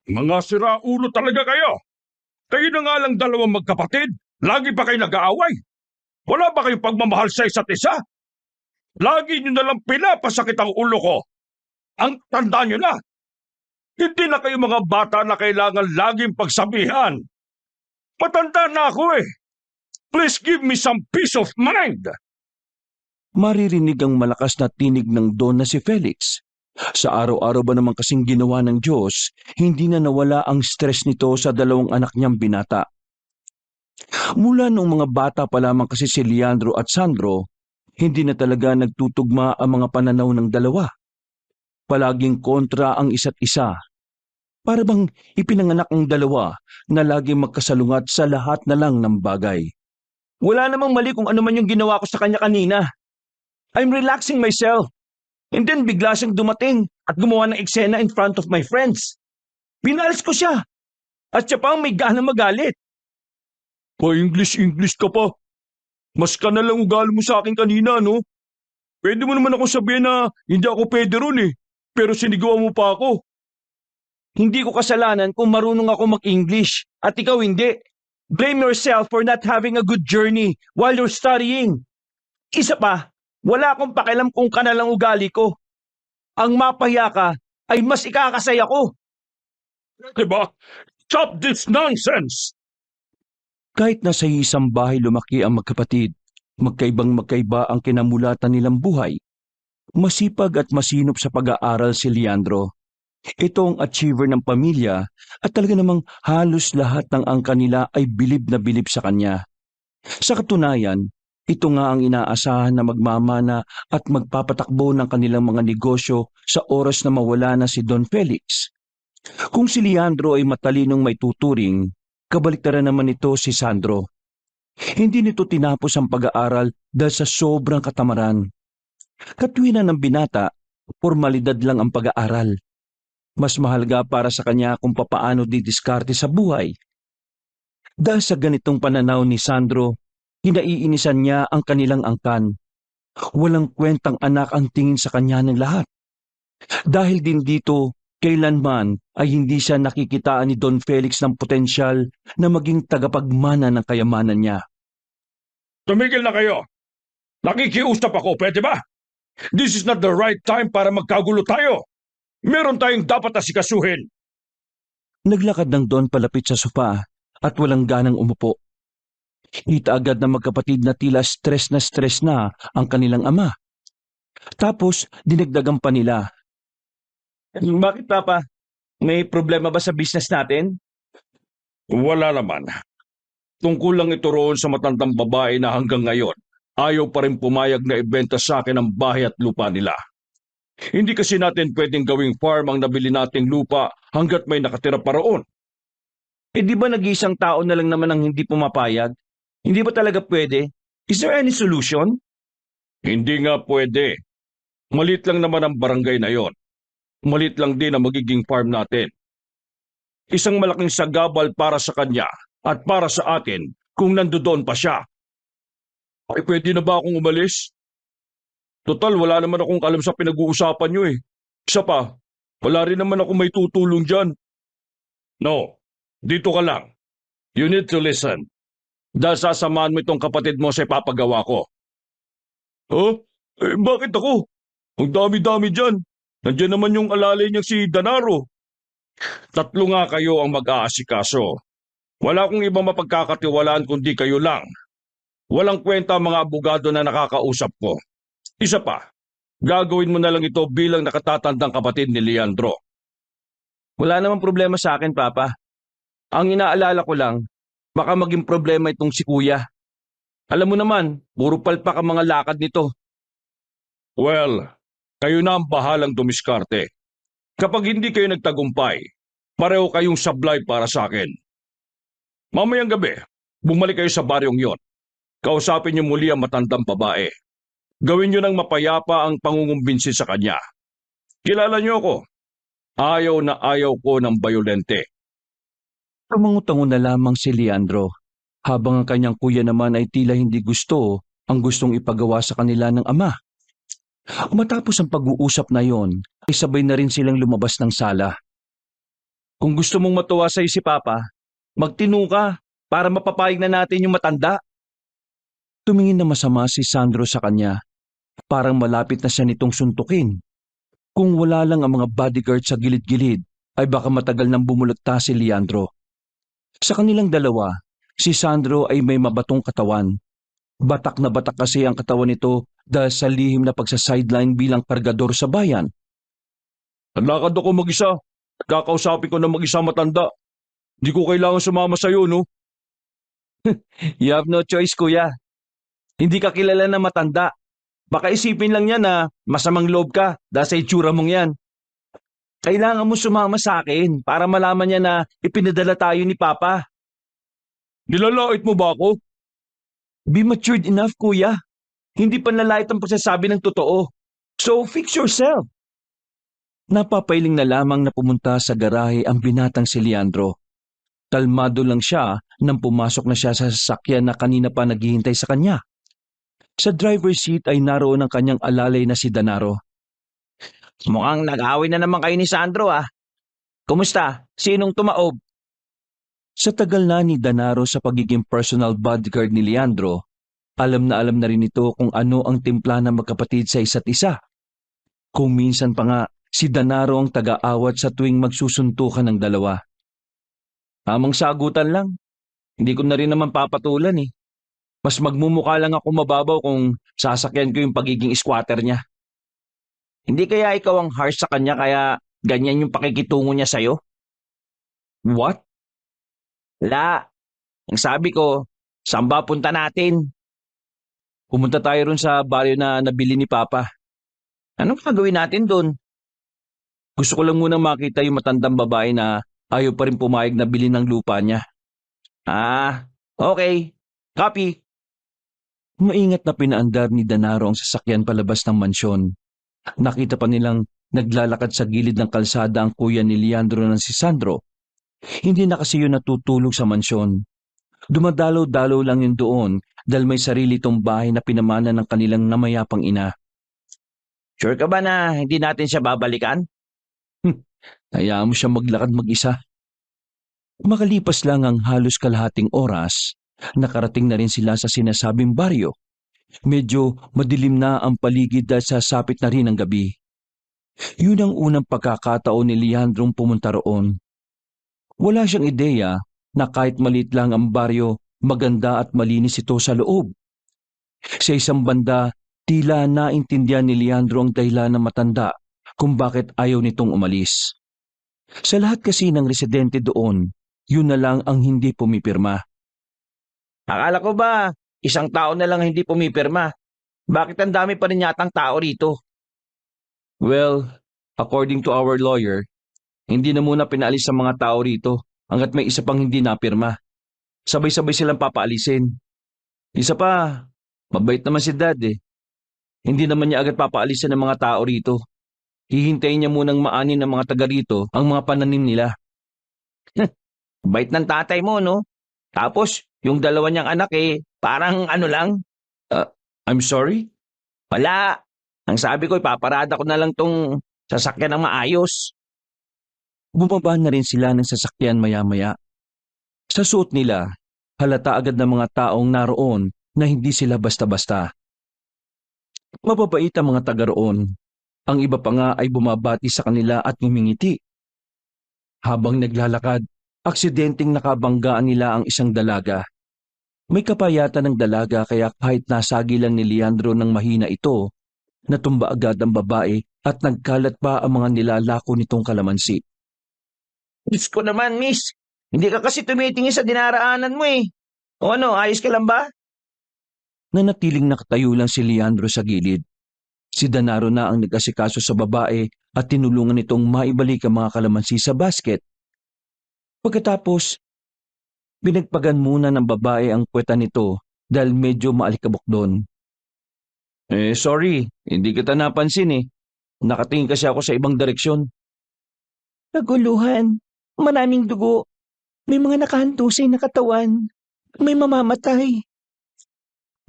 Mga siraulo talaga kayo! Kayo na nga lang dalawang magkapatid, lagi pa kayo nag-aaway. Wala ba kayong pagmamahal sa isa't isa? Lagi nyo na lang pinapasakit ang ulo ko. Ang tanda nyo na! Hindi na kayo mga bata na kailangan laging pagsabihan. Matanda na ako eh. Please give me some peace of mind. Maririnig ang malakas na tinig ng Don na si Felix. Sa araw-araw ba naman kasing ginawa ng Diyos, hindi na nawala ang stress nito sa dalawang anak niyang binata. Mula noong mga bata pa lamang kasi si Leandro at Sandro, hindi na talaga nagtutugma ang mga pananaw ng dalawa. Palaging kontra ang isa't isa. Para bang ipinanganak ang dalawa na laging magkasalungat sa lahat na lang ng bagay. Wala namang mali kung ano man yung ginawa ko sa kanya kanina. I'm relaxing myself. And then bigla siyang dumating at gumawa ng eksena in front of my friends. Pinalis ko siya. At siya pa ang may gana magalit. Pa-English ka pa. Mas ka na lang ugali mo sa akin kanina, no? Pwede mo naman ako sabihin na hindi ako pwede ron eh. Pero sinigawan mo pa ako. Hindi ko kasalanan kung marunong ako mag-English at ikaw hindi. Blame yourself for not having a good journey while you're studying. Isa pa, wala akong pakialam kung kanalang ugali ko. Ang mapahiya ka ay mas ikakasaya ko. Diba? Stop this nonsense! Kahit Kahit nasa isang bahay lumaki ang magkapatid, magkaibang-magkaiba ang kinamulatan nilang buhay. Masipag at masinop sa pag-aaral si Leandro. Ito ang achiever ng pamilya at talaga namang halos lahat ng angka nila ay bilib na bilib sa kanya. Sa katunayan, ito nga ang inaasahan na magmamana at magpapatakbo ng kanilang mga negosyo sa oras na mawala na si Don Felix. Kung si Leandro ay matalinong may tuturing, kabaliktaran naman ito si Sandro. Hindi nito tinapos ang pag-aaral dahil sa sobrang katamaran. Katwiran ng binata, formalidad lang ang pag-aaral. Mas mahalaga para sa kanya kung papaano didiskarte sa buhay. Dahil sa ganitong pananaw ni Sandro, hinaiinisan niya ang kanilang angkan. Walang kwentang anak ang tingin sa kanya ng lahat. Dahil din dito, kailanman ay hindi siya nakikitaan ni Don Felix ng potensyal na maging tagapagmana ng kayamanan niya. Tumigil na kayo! Nakikiusap ako, pwede ba? This is not the right time para magkagulo tayo. Meron tayong dapat asikasuhin. Naglakad ng Don palapit sa sopa at walang ganang umupo. Kita agad na magkapatid na tila stress na ang kanilang ama. Tapos dinagdagan pa nila. Bakit Papa? May problema ba sa business natin? Wala naman. Tungkol lang ito roon sa matandang babae na hanggang ngayon ayaw pa rin pumayag na ibenta sa akin ang bahay at lupa nila. Hindi kasi natin pwedeng gawing farm ang nabili nating lupa hanggat may nakatira pa roon. Di ba nag-iisang tao na lang naman ang hindi pumapayag? Hindi ba talaga pwede? Is there any solution? Hindi nga pwede. Malit lang naman ang barangay na yon. Malit lang din ang magiging farm natin. Isang malaking sagabal para sa kanya at para sa atin kung nandoon pa siya. Ay pwede na ba akong umalis? Total, wala naman akong alam sa pinag-uusapan nyo eh. Isa pa, wala rin naman ako may tutulong dyan. No, dito ka lang. You need to listen. Dahil sasamahan mo itong kapatid mo sa ipapagawa ko. Huh? Bakit ako? Ang dami-dami dyan. Nandiyan naman yung alalay niyang si Danaro. Tatlo nga kayo ang mag-aasikaso. Wala akong ibang mapagkakatiwalaan kundi kayo lang. Walang kwenta ang mga abogado na nakakausap ko. Isa pa, gagawin mo na lang ito bilang nakatatandang kapatid ni Leandro. Wala namang problema sa akin, Papa. Ang inaalala ko lang, baka maging problema itong si Kuya. Alam mo naman, puro palpak ang mga lakad nito. Well, kayo na ang bahalang dumiskarte. Kapag hindi kayo nagtagumpay, pareho kayong sablay para sa akin. Mamayang gabi, bumalik kayo sa baryong yon. Kausapin niyo muli ang matandang babae. Gawin niyo ng mapayapa ang pangungumbinsi sa kanya. Kilala niyo ako. Ayaw na ayaw ko ng bayolente. Tumango-tango na lamang si Leandro, habang ang kanyang kuya naman ay tila hindi gusto ang gustong ipagawa sa kanila ng ama. Matapos ang pag-uusap na yon, ay sabay na rin silang lumabas ng sala. Kung gusto mong matuwa sa'yo si Papa, magtinu ka para mapapayag na natin yung matanda. Tumingin na masama si Sandro sa kanya. Parang malapit na siya nitong suntukin. Kung wala lang ang mga bodyguard sa gilid-gilid, ay baka matagal nang bumulagta si Leandro. Sa kanilang dalawa, si Sandro ay may mabatong katawan. Batak na batak kasi ang katawan nito dahil sa lihim na pagsa-sideline bilang kargador sa bayan. Naglakad ako mag-isa. Kakausapin ko na mag-isa matanda. Di ko kailangan sumama sa'yo, no? You have no choice, kuya. Hindi ka kilala na matanda. Baka isipin lang niya na masamang loob ka dahil sa itsura mong yan. Kailangan mo sumama sa akin para malaman niya na ipinadala tayo ni Papa. Nilalait mo ba ako? Be matured enough, kuya. Hindi panlalait ang pagsasabi ng totoo. So fix yourself. Napapailing na lamang na pumunta sa garahe ang binatang si Leandro. Kalmado lang siya nang pumasok na siya sa sasakyan na kanina pa naghihintay sa kanya. Sa driver's seat ay naroon ang kanyang alalay na si Danaro. Mukhang nag-away na naman kayo ni Sandro ah. Kumusta? Sinong tumaob? Sa tagal na ni Danaro sa pagiging personal bodyguard ni Leandro, alam na rin ito kung ano ang timpla ng magkapatid sa isa't isa. Kung minsan pa nga, si Danaro ang taga-awat sa tuwing magsusuntukan ng dalawa. Tamang sagutan lang. Hindi ko na rin naman papatulan eh. Mas magmumukha lang ako mababaw kung sasakyan ko yung pagiging squatter niya. Hindi kaya ikaw ang harsh sa kanya kaya ganyan yung pakikitungo niya sa'yo? What? La, ang sabi ko, saan ba punta natin? Pumunta tayo ron sa baryo na nabili ni Papa. Anong gagawin natin doon? Gusto ko lang munang makita yung matandang babae na ayaw pa rin pumayag na bilhin ng lupa niya. Ah, okay. Copy. Maingat na pinaandar ni Danaro ang sasakyan palabas ng mansyon. Nakita pa nilang naglalakad sa gilid ng kalsada ang kuya ni Leandro ng si Sandro. Hindi na kasi yun natutulog sa mansyon. Dumadalaw-dalaw lang yun doon dahil may sarili tong bahay na pinamana ng kanilang namayapang ina. Sure ka ba na hindi natin siya babalikan? Hayaan mo siya maglakad mag-isa. Makalipas lang ang halos kalahating oras, nakarating na rin sila sa sinasabing baryo. Medyo madilim na ang paligid dahil sasapit na rin ang gabi. Yun ang unang pagkakataon ni Leandrong pumunta roon. Wala siyang ideya na kahit maliit lang ang baryo, maganda at malinis ito sa loob. Sa isang banda, tila naintindihan ni Leandro ang dahilan ng matanda kung bakit ayaw nitong umalis. Sa lahat kasi ng residente doon, yun na lang ang hindi pumipirma. Akala ko ba, isang tao na lang hindi pumipirma? Bakit ang dami pa rin yatang tao rito? Well, according to our lawyer, hindi na muna pinaalis sa mga tao rito hanggat may isa pang hindi napirma. Sabay-sabay silang papaalisin. Isa pa, mabait naman si Dad eh. Hindi naman niya agad papaalisin ng mga tao rito. Hihintayin niya munang maanin ng mga taga rito ang mga pananim nila. Bait ng tatay mo, no? Tapos, yung dalawa niyang anak eh, parang ano lang. I'm sorry? Wala. Ang sabi ko, ipaparada ko na lang tong sasakyan ng maayos. Bumaba na rin sila ng sasakyan maya-maya. Sa suot nila, halata agad ng mga taong naroon na hindi sila basta-basta. Mababait ang mga taga roon. Ang iba pa nga ay bumabati sa kanila at ngumingiti. Habang naglalakad, aksidenteng nakabanggaan nila ang isang dalaga. May kapayatan ng dalaga kaya kahit nasagi lang ni Leandro ng mahina ito, natumba agad ang babae at nagkalat pa ang mga nilalako nitong kalamansi. Diyos ko naman, miss. Hindi ka kasi tumitingin sa dinaraanan mo eh. O ano, ayos ka lang ba? Nanatiling nakatayo lang si Leandro sa gilid. Si Danaro na ang nag-asikaso sa babae at tinulungan nitong maibalik ang mga kalamansi sa basket. Pagkatapos, binagpagan muna ng babae ang puweta nito dahil medyo maalikabok doon. Sorry, hindi kita napansin eh. Nakatingin kasi ako sa ibang direksyon. Naguluhan, maraming dugo. May mga nakahantusay na katawan. May mamamatay.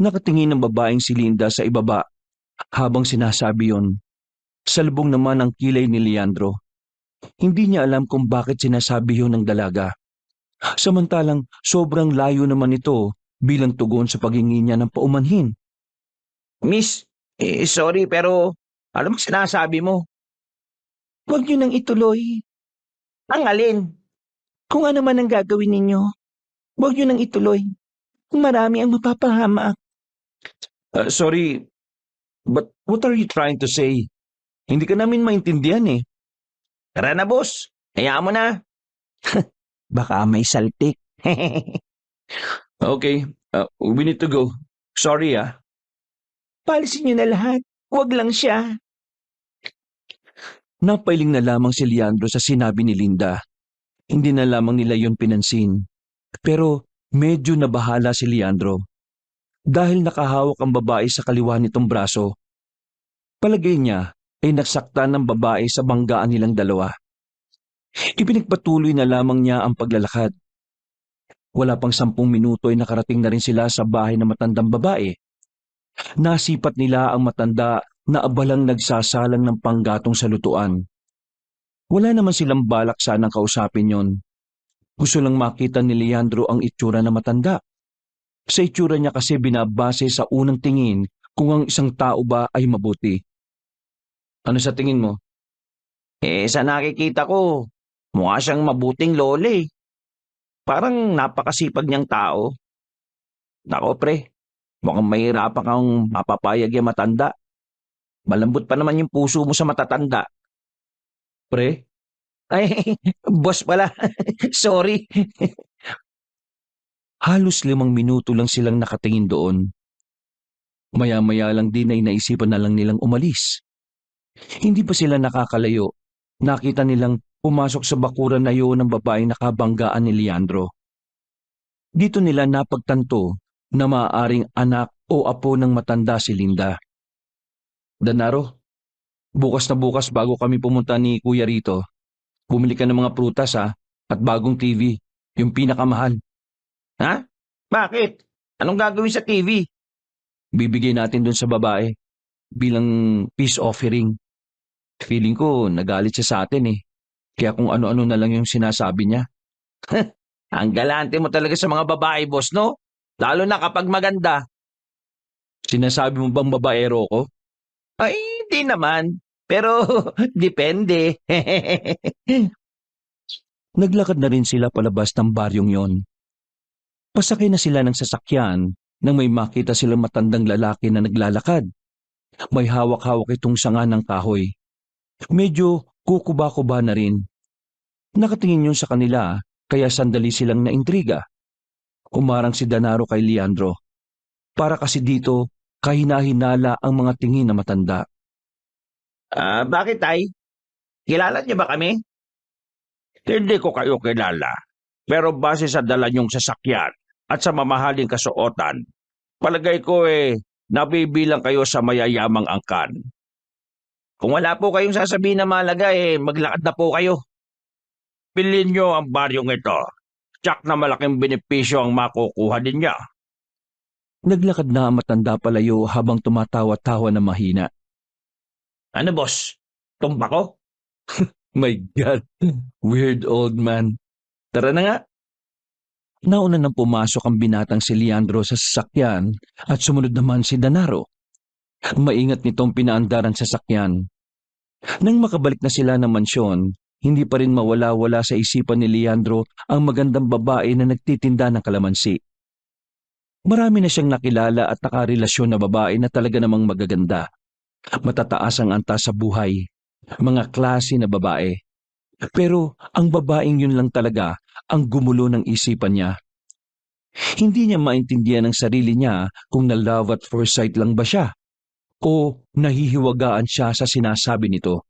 Nakatingin ng babaeng si Linda sa ibaba habang sinasabi yon. Salubong naman ang kilay ni Leandro. Hindi niya alam kung bakit sinasabi yun ng dalaga. Samantalang sobrang layo naman ito bilang tugon sa paghingi niya ng paumanhin. Miss, sorry pero alam mo sinasabi mo. Huwag niyo nang ituloy. Ang alin? Kung ano man ang gagawin ninyo, huwag niyo nang ituloy. Marami ang mapapahamak. Sorry, but what are you trying to say? Hindi ka namin maintindihan eh. Tara na, boss. Hayaan mo na. Baka may saltik. Okay, we need to go. Sorry ah. Palisin niyo na lahat. Huwag lang siya. Napailing na lamang si Leandro sa sinabi ni Linda. Hindi na lamang nila yon pinansin. Pero medyo nabahala si Leandro. Dahil nakahawak ang babae sa kaliwa nitong braso. Palagay niya ay nagsaktan ng babae sa banggaan nilang dalawa. Ipinagpatuloy na lamang niya ang paglalakad. Wala pang 10 minuto ay nakarating na rin sila sa bahay ng matandang babae. Nasipat nila ang matanda na abalang nagsasalang ng panggatong sa lutuan. Wala naman silang balak sanang kausapin yon. Gusto lang makita ni Leandro ang itsura ng matanda. Sa itsura niya kasi binabase sa unang tingin kung ang isang tao ba ay mabuti. Ano sa tingin mo? Sa nakikita ko, mukha siyang mabuting lole. Parang napakasipag niyang tao. Nako pre, mukhang mahirapan kang mapapayag yung matanda. Malambot pa naman yung puso mo sa matatanda. Pre? Ay, boss pala. Sorry. Halos 5 minuto lang silang nakatingin doon. Maya-maya lang din ay naisipan na lang nilang umalis. Hindi pa sila nakakalayo. Nakita nilang pumasok sa bakuran na yun ng babaeng nakabanggaan ni Leandro. Dito nila napagtanto na maaaring anak o apo ng matanda si Linda. Danaro, bukas na bukas bago kami pumunta ni Kuya rito, bumili ka ng mga prutas ha, at bagong TV, yung pinakamahal. Ha? Bakit? Anong gagawin sa TV? Bibigay natin dun sa babae bilang peace offering. Feeling ko nagalit siya sa atin eh. Kaya kung ano-ano na lang yung sinasabi niya. Ang galante mo talaga sa mga babae, boss, no? Lalo na kapag maganda. Sinasabi mo bang babaero ko? Ay, hindi naman. Pero, depende. Naglakad na rin sila palabas ng baryong yon. Pasakay na sila ng sasakyan nang may makita silang matandang lalaki na naglalakad. May hawak-hawak itong sanga ng kahoy. Medyo kukuba-kuba na rin. Nakatingin yun sa kanila kaya sandali silang naintriga. Umarang si Danaro kay Leandro. Para kasi dito kahina-hinala ang mga tingin na matanda. Bakit tay? Kilala niyo ba kami? Hindi ko kayo kilala. Pero base sa dala niyong sasakyan at sa mamahaling kasuotan, palagay ko nabibilang kayo sa mayayamang angkan. Kung wala po kayong sasabihin na mahalaga, maglakad na po kayo. Pilin niyo ang baryong ito. Tsak na malaking benepisyo ang makukuha din niya. Naglakad na ang matanda palayo habang tumatawa-tawa na mahina. Ano, boss? Tumba ko? My God, weird old man. Tara na nga. Nauna nang pumasok ang binatang si Leandro sa sasakyan at sumunod naman si Danaro. Maingat nitong pinaandar ang sasakyan. Nang makabalik na sila ng mansyon, hindi pa rin mawala-wala sa isipan ni Leandro ang magandang babae na nagtitinda ng kalamansi. Marami na siyang nakilala at nakarelasyon na babae na talaga namang magaganda. Matataas ang antas sa buhay. Mga klase na babae. Pero ang babaeng yun lang talaga ang gumulo ng isipan niya. Hindi niya maintindihan ang sarili niya kung na-love at first sight lang ba siya o nahihiwagaan siya sa sinasabi nito.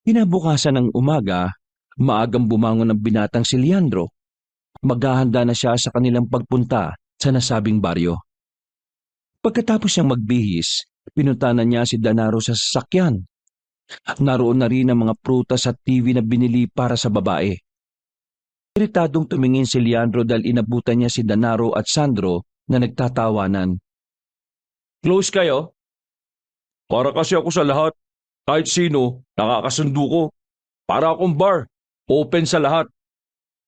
Kinabukasan ng umaga, maagang bumangon ang binatang si Leandro. Maghahanda na siya sa kanilang pagpunta sa nasabing baryo. Pagkatapos siyang magbihis, pinuntahan niya si Danaro sa sasakyan. Naroon na rin ang mga prutas at TV na binili para sa babae. Iritadong tumingin si Leandro dahil inabutan niya si Danaro at Sandro na nagtatawanan. Close kayo? Para kasi ako sa lahat. Kahit sino, nakakasundo ko. Para akong bar. Open sa lahat.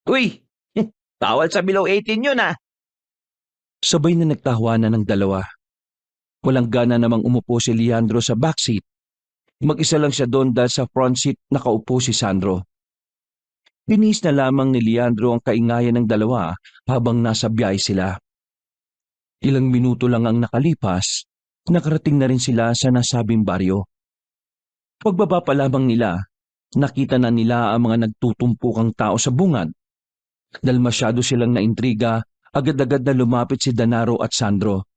Uy, bawal sa below 18 yun ah. Sabay na nagtawanan ng dalawa. Walang gana namang umupo si Leandro sa backseat. Mag-isa lang siya doon dahil sa front seat nakaupo si Sandro. Pinis na lamang ni Leandro ang kaingayan ng dalawa habang nasa biyahe sila. Ilang minuto lang ang nakalipas, nakarating na rin sila sa nasabing baryo. Pagbaba pa lamang nila, nakita na nila ang mga nagtutumpukang tao sa bungad. Dahil masyado silang naintriga, agad-agad na lumapit si Danaro at Sandro.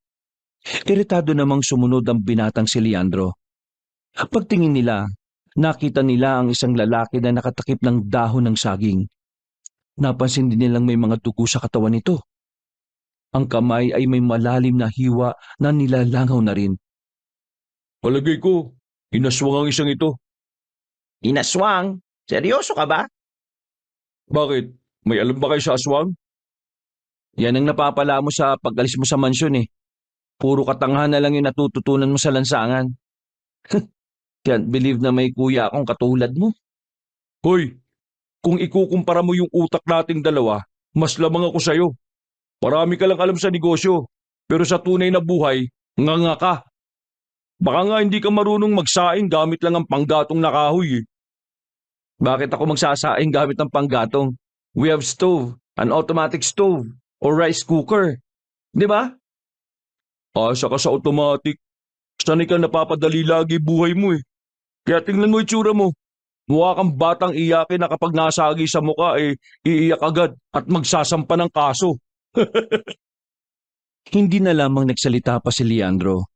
Iritado namang sumunod ang binatang si Leandro. Pagtingin nila, nakita nila ang isang lalaki na nakatakip ng dahon ng saging. Napansin din nilang may mga dugo sa katawan nito. Ang kamay ay may malalim na hiwa na nilalangaw na rin. Palagay ko, inaswang ang isang ito. Inaswang? Seryoso ka ba? Bakit? May alam ba kayo sa aswang? Yan ang napapala mo sa pag-alis mo sa mansyon eh. Puro katanghan na lang yung natututunan mo sa lansangan. Can't believe na may kuya akong katulad mo. Hoy, kung ikukumpara mo yung utak nating dalawa, mas lamang ako sa'yo. Marami ka lang alam sa negosyo, pero sa tunay na buhay, nga ka. Baka nga hindi ka marunong magsaing gamit lang ang panggatong na kahoy eh. Bakit ako magsasaing gamit ng panggatong? We have stove, an automatic stove, or rice cooker. Di ba? Asa ka sa automatic. Sanay ka napapadali lagi buhay mo eh. Kaya tingnan mo itsura mo. Mukha kang batang iyakin na kapag nasagi sa muka eh, iiyak agad at magsasampa ng kaso. Hindi na lamang nagsalita pa si Leandro.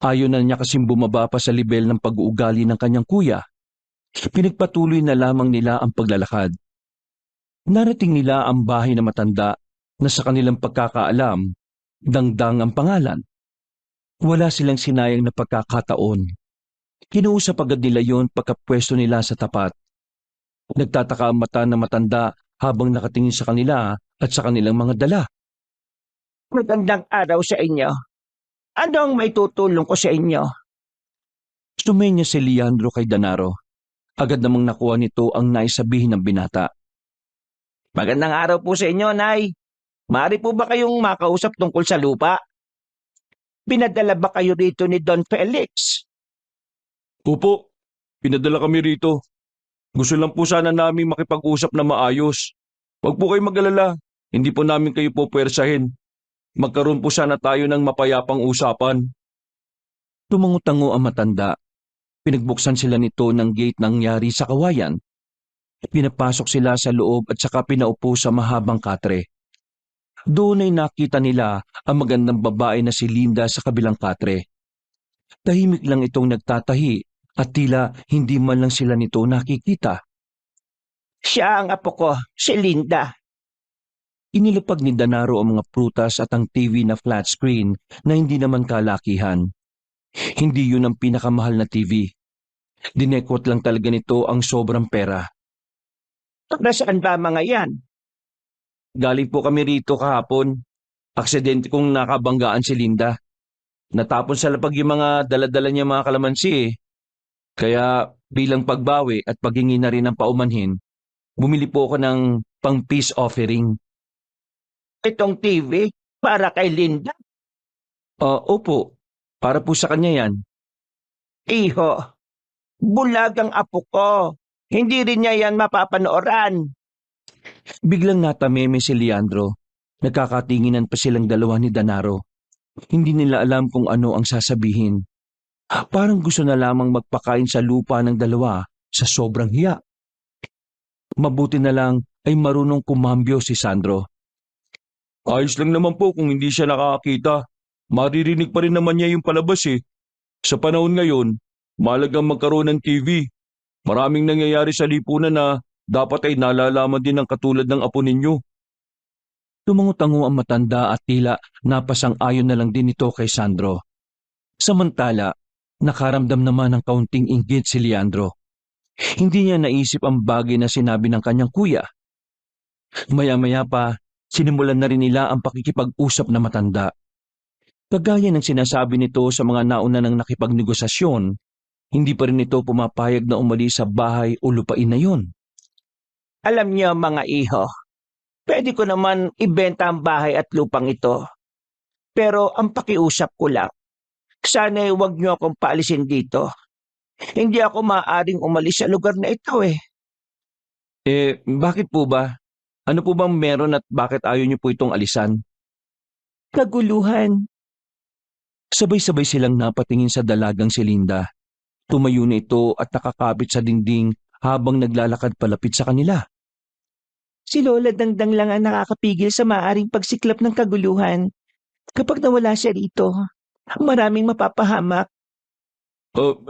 Ayaw na niya kasing bumaba pa sa level ng pag-uugali ng kanyang kuya. Pinagpatuloy na lamang nila ang paglalakad. Narating nila ang bahay na matanda na sa kanilang pagkakaalam, Dangdang ang pangalan. Wala silang sinayang na pagkakataon. Kinuusap agad nila yon pagkapwesto nila sa tapat. Nagtataka ang mata na matanda habang nakatingin sa kanila at sa kanilang mga dala. Magandang araw sa inyo. Ano ang may tutulong ko sa inyo? Sumenya si Leandro kay Danaro. Agad namang nakuha nito ang naisabihin ng binata. Magandang araw po sa inyo, Nay. Maaari po ba kayong makausap tungkol sa lupa? Pinadala ba kayo rito ni Don Felix? Opo, pinadala kami rito. Gusto lang po sana namin makipag-usap na maayos. Huwag po kayo mag-alala, hindi po namin kayo po puwersahin. Magkaroon po sana tayo ng mapayapang usapan. Tumango-tango ang matanda. Pinagbuksan sila nito ng gate nangyari sa kawayan. Pinapasok sila sa loob at saka pinaupo sa mahabang katre. Doon ay nakita nila ang magandang babae na si Linda sa kabilang katre. Tahimik lang itong nagtatahi at tila hindi man lang sila nito nakikita. Siya ang apo ko, si Linda. Inilapag ni Danaro ang mga prutas at ang TV na flat screen na hindi naman kalakihan. Hindi yun ang pinakamahal na TV. Dinekwat lang talaga nito ang sobrang pera. Nasaan ba mga yan? Galing po kami rito kahapon. Aksidente kong nakabanggaan si Linda. Natapon sa lapag yung mga daladala niya mga kalamansi eh. Kaya bilang pagbawi at paghingi na rin ng paumanhin, bumili po ako ng pang peace offering. Itong TV para kay Linda. Opo, para po sa kanya yan. Iho, bulag ang apo ko. Hindi rin niya yan mapapanooran. Biglang natameme si Leandro. Nagkakatinginan pa silang dalawa ni Danaro. Hindi nila alam kung ano ang sasabihin. Parang gusto na lamang magpakain sa lupa ng dalawa sa sobrang hiya. Mabuti na lang ay marunong kumambyo si Sandro. Ayos lang naman po kung hindi siya nakakita. Maririnig pa rin naman niya yung palabas eh. Sa panahon ngayon, mahalagang magkaroon ng TV. Maraming nangyayari sa lipunan na dapat ay nalalaman din ng katulad ng apo ninyo. Tumango-tango ang matanda at tila napasang-ayon na lang din ito kay Sandro. Samantala, nakaramdam naman ng kaunting inggit si Leandro. Hindi niya naisip ang bagay na sinabi ng kanyang kuya. Maya-maya pa, sinimulan na rin nila ang pakikipag-usap na matanda. Kagaya ng sinasabi nito sa mga nauna ng nakipagnegosasyon, hindi pa rin ito pumapayag na umalis sa bahay o lupain na yon. Alam niyo mga iho, pwede ko naman ibenta ang bahay at lupang ito. Pero ang pakiusap ko lang, sana'y huwag niyo akong paalisin dito. Hindi ako maaaring umalis sa lugar na ito eh. Bakit po ba? Ano po bang meron at bakit ayaw niyo po itong alisan? Kaguluhan. Sabay-sabay silang napatingin sa dalagang si Linda. Tumayo na ito at nakakapit sa dingding habang naglalakad palapit sa kanila. Si Lola Dangdang lang ang nakakapigil sa maaaring pagsiklap ng kaguluhan. Kapag nawala siya rito, maraming mapapahamak.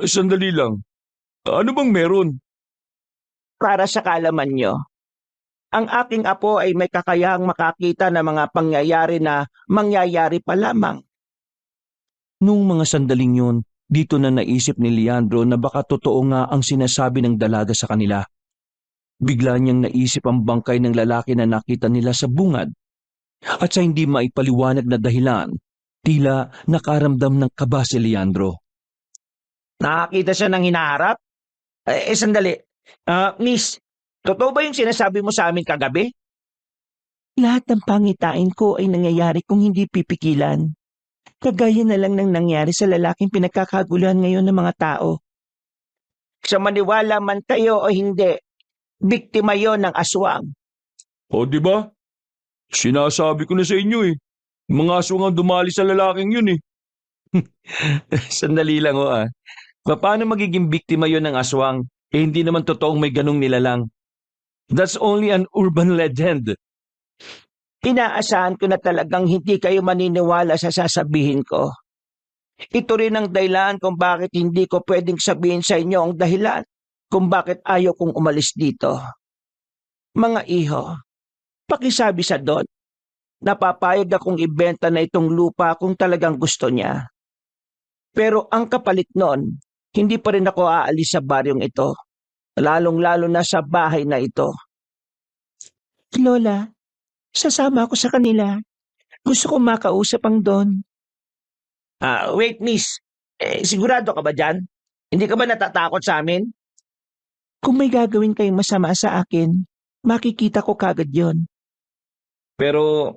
Sandali lang. Ano bang meron? Para sa kaalaman nyo, ang aking apo ay may kakayahang makakita ng mga pangyayari na mangyayari pa lamang. Nung mga sandaling yun, dito na naisip ni Leandro na baka totoo nga ang sinasabi ng dalaga sa kanila. Bigla niyang naisip ang bangkay ng lalaki na nakita nila sa bungad. At sa hindi maipaliwanag na dahilan, tila nakaramdam ng kaba si Leandro. Nakakita siya ng hinaharap? Sandali. Miss, totoo ba yung sinasabi mo sa amin kagabi? Lahat ng pangitain ko ay nangyayari kung hindi pipigilan. Kagaya na lang ng nangyari sa lalaking pinagkakaguluhan ngayon ng mga tao. Sa maniwala man kayo o hindi, biktima yon ng aswang. O di ba? Sinasabi ko na sa inyo eh. Mga aswang ang dumali sa lalaking yun eh. Sandali lang Paano magiging biktima yon ng aswang? Hindi naman totoong may ganong nilalang. That's only an urban legend. Inaasahan ko na talagang hindi kayo maniniwala sa sasabihin ko. Ito rin ang dahilan kung bakit hindi ko pwedeng sabihin sa inyo ang dahilan kung bakit ayaw kong umalis dito. Mga iho, pakisabi sa Don, napapayag akong ibenta na itong lupa kung talagang gusto niya. Pero ang kapalit nun, hindi pa rin ako aalis sa baryong ito, lalong-lalo na sa bahay na ito. Lola, sasama ako sa kanila. Gusto kong makausap ang Don. Wait miss, sigurado ka ba dyan? Hindi ka ba natatakot sa amin? Kung may gagawin kayong masama sa akin, makikita ko kagad yon. Pero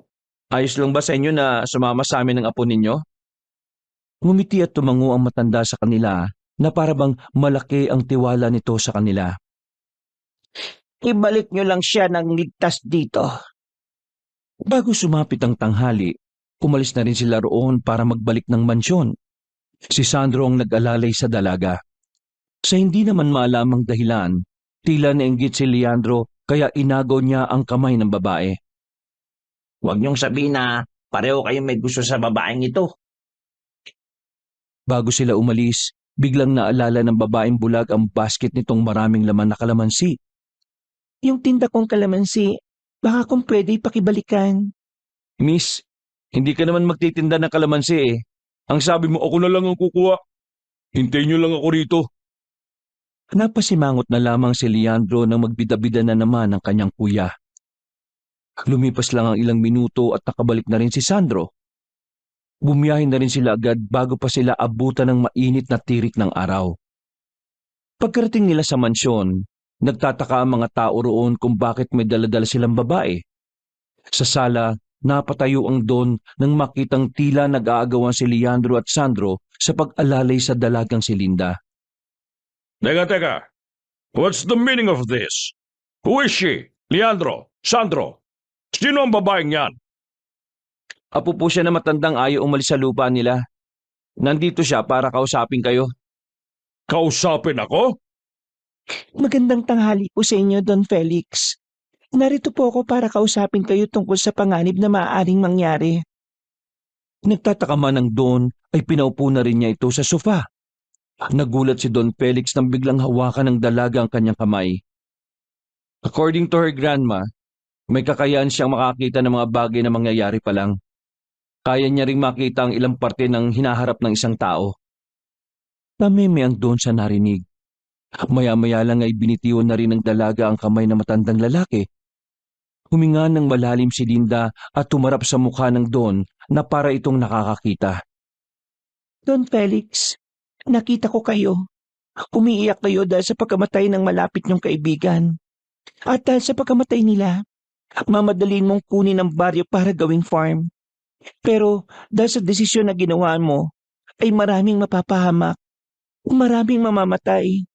ayos lang ba sa inyo na sumama sa amin ng apo ninyo? Ngumiti at tumango ang matanda sa kanila na parabang malaki ang tiwala nito sa kanila. Ibalik nyo lang siya ng ligtas dito. Bago sumapit ang tanghali, umalis na rin sila roon para magbalik ng mansyon. Si Sandro ang nag-alalay sa dalaga. Sa hindi naman maalamang dahilan, tila nainggit si Leandro kaya inagaw niya ang kamay ng babae. Huwag niyong sabihin na pareho kayong may gusto sa babaeng ito. Bago sila umalis, biglang naalala ng babaeng bulag ang basket nitong maraming laman na kalamansi. Yung tinda kong kalamansi, baka kung pwede pakibalikan. Miss, hindi ka naman magtitinda ng kalamansi eh. Ang sabi mo, ako na lang ang kukuha. Hintayin niyo lang ako rito. Napasimangot na lamang si Leandro nang magbida-bida na naman ang kanyang kuya. Lumipas lang ang ilang minuto at nakabalik na rin si Sandro. Bumiyahin na rin sila agad bago pa sila abutan ng mainit na tirik ng araw. Pagkarating nila sa mansyon, nagtataka ang mga tao roon kung bakit may daladala silang babae. Sa sala, napatayo ang Don nang makitang tila nag-aagawan si Leandro at Sandro sa pag-alalay sa dalagang si Linda. Teka. What's the meaning of this? Who is she? Leandro? Sandro? Sino ang babaeng yan? Apo po siya na matandang ayaw umalis sa lupa nila. Nandito siya para kausapin kayo. Kausapin ako? Magandang tanghali po sa inyo, Don Felix. Narito po ako para kausapin kayo tungkol sa panganib na maaaring mangyari. Nagtataka man ang Don ay pinaupo na rin niya ito sa sofa. Nagulat si Don Felix nang biglang hawakan ng dalaga ang kanyang kamay. According to her grandma, may kakayahan siyang makakita ng mga bagay na mangyayari pa lang. Kaya niya ring makita ang ilang parte ng hinaharap ng isang tao. Tameme ang Don sa narinig. Maya-maya lang ay binitiwan na rin ng dalaga ang kamay ng matandang lalaki. Huminga ng malalim si Linda at tumarap sa mukha ng Don na para itong nakakakita. Don Felix, nakita ko kayo. Umiiyak kayo dahil sa pagkamatay ng malapit niyong kaibigan. At dahil sa pagkamatay nila, mamadalin mong kunin ang baryo para gawing farm. Pero dahil sa desisyon na ginawa mo, ay maraming mapapahamak, maraming mamamatay.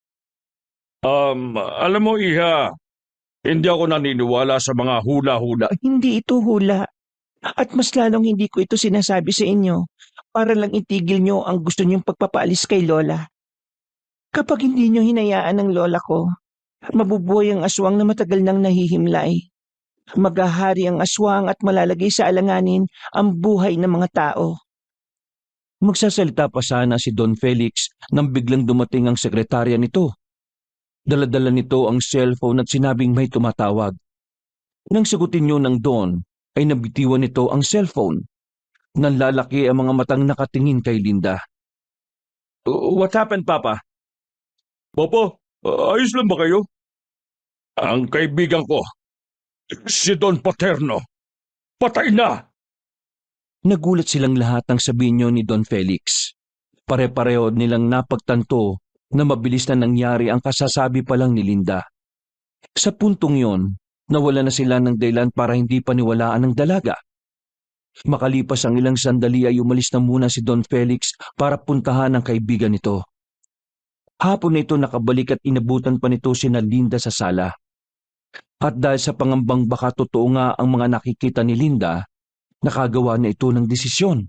Alam mo, Iha, hindi ako naniniwala sa mga hula-hula. Hindi ito hula. At mas lalong hindi ko ito sinasabi sa inyo para lang itigil nyo ang gusto niyong pagpapaalis kay Lola. Kapag hindi nyo hinayaan ang lola ko, mabubuhay ang aswang na matagal nang nahihimlay. Maghahari ang aswang at malalagay sa alanganin ang buhay ng mga tao. Magsasalita pa sana si Don Felix nang biglang dumating ang sekretarya nito. Daladala nito ang cellphone at sinabing may tumatawag. Nang sagutin niyo ng Don, ay nabitiwan nito ang cellphone. Nanlalaki ang mga matang nakatingin kay Linda. What happened, Papa? Papa, ayos lang ba kayo? Ang kaibigan ko, si Don Paterno, patay na! Nagulat silang lahat ang sabihin niyo ni Don Felix. Pare-pareho nilang napagtanto na mabilis na nangyari ang kasasabi pa lang ni Linda. Sa puntong yon, nawala na sila ng dahilan para hindi paniwalaan ng dalaga. Makalipas ang ilang sandali ay umalis na muna si Don Felix para puntahan ang kaibigan nito. Hapon na ito nakabalik at inabutan pa nito sina Linda sa sala. At dahil sa pangambang baka totoo nga ang mga nakikita ni Linda, nakagawa na ito ng desisyon.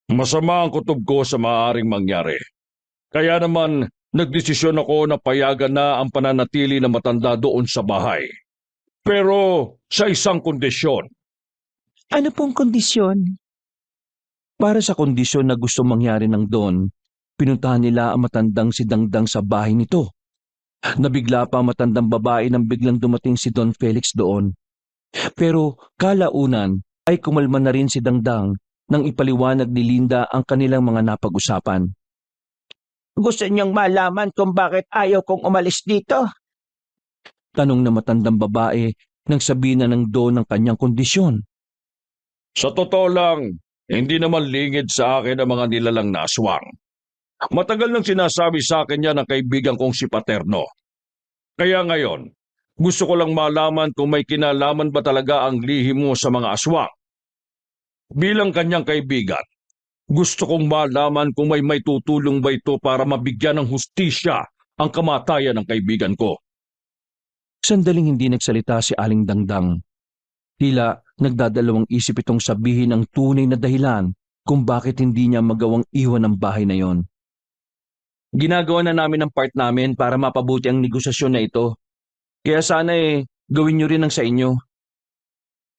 Masama ang kutob ko sa maaaring mangyari. Kaya naman, nagdesisyon ako na payagan na ang pananatili na matanda doon sa bahay. Pero sa isang kondisyon. Ano pong kondisyon? Para sa kondisyon na gusto mangyari ng Don, pinuntahan nila ang matandang si Dangdang sa bahay nito. Nabigla pa ang matandang babae nang biglang dumating si Don Felix doon. Pero kalaunan ay kumalma na rin si Dangdang nang ipaliwanag ni Linda ang kanilang mga napag-usapan. Gusto niyong malaman kung bakit ayaw kong umalis dito? Tanong na matandang babae nang sabihin na ng Don ang kanyang kondisyon. Sa totoo lang, hindi naman lingid sa akin ang mga nilalang na aswang. Matagal nang sinasabi sa akin yan ng kaibigan kong si Paterno. Kaya ngayon, gusto ko lang malaman kung may kinalaman ba talaga ang lihim mo sa mga aswang. Bilang kanyang kaibigan, gusto kong malaman kung may tutulong ba ito para mabigyan ng hustisya ang kamatayan ng kaibigan ko. Sandaling hindi nagsalita si Aling Dangdang. Tila nagdadalawang isip itong sabihin ang tunay na dahilan kung bakit hindi niya magawang iwan ang bahay na yon. Ginagawa na namin ang part namin para mapabuti ang negosasyon na ito. Kaya sana gawin niyo rin ang sa inyo.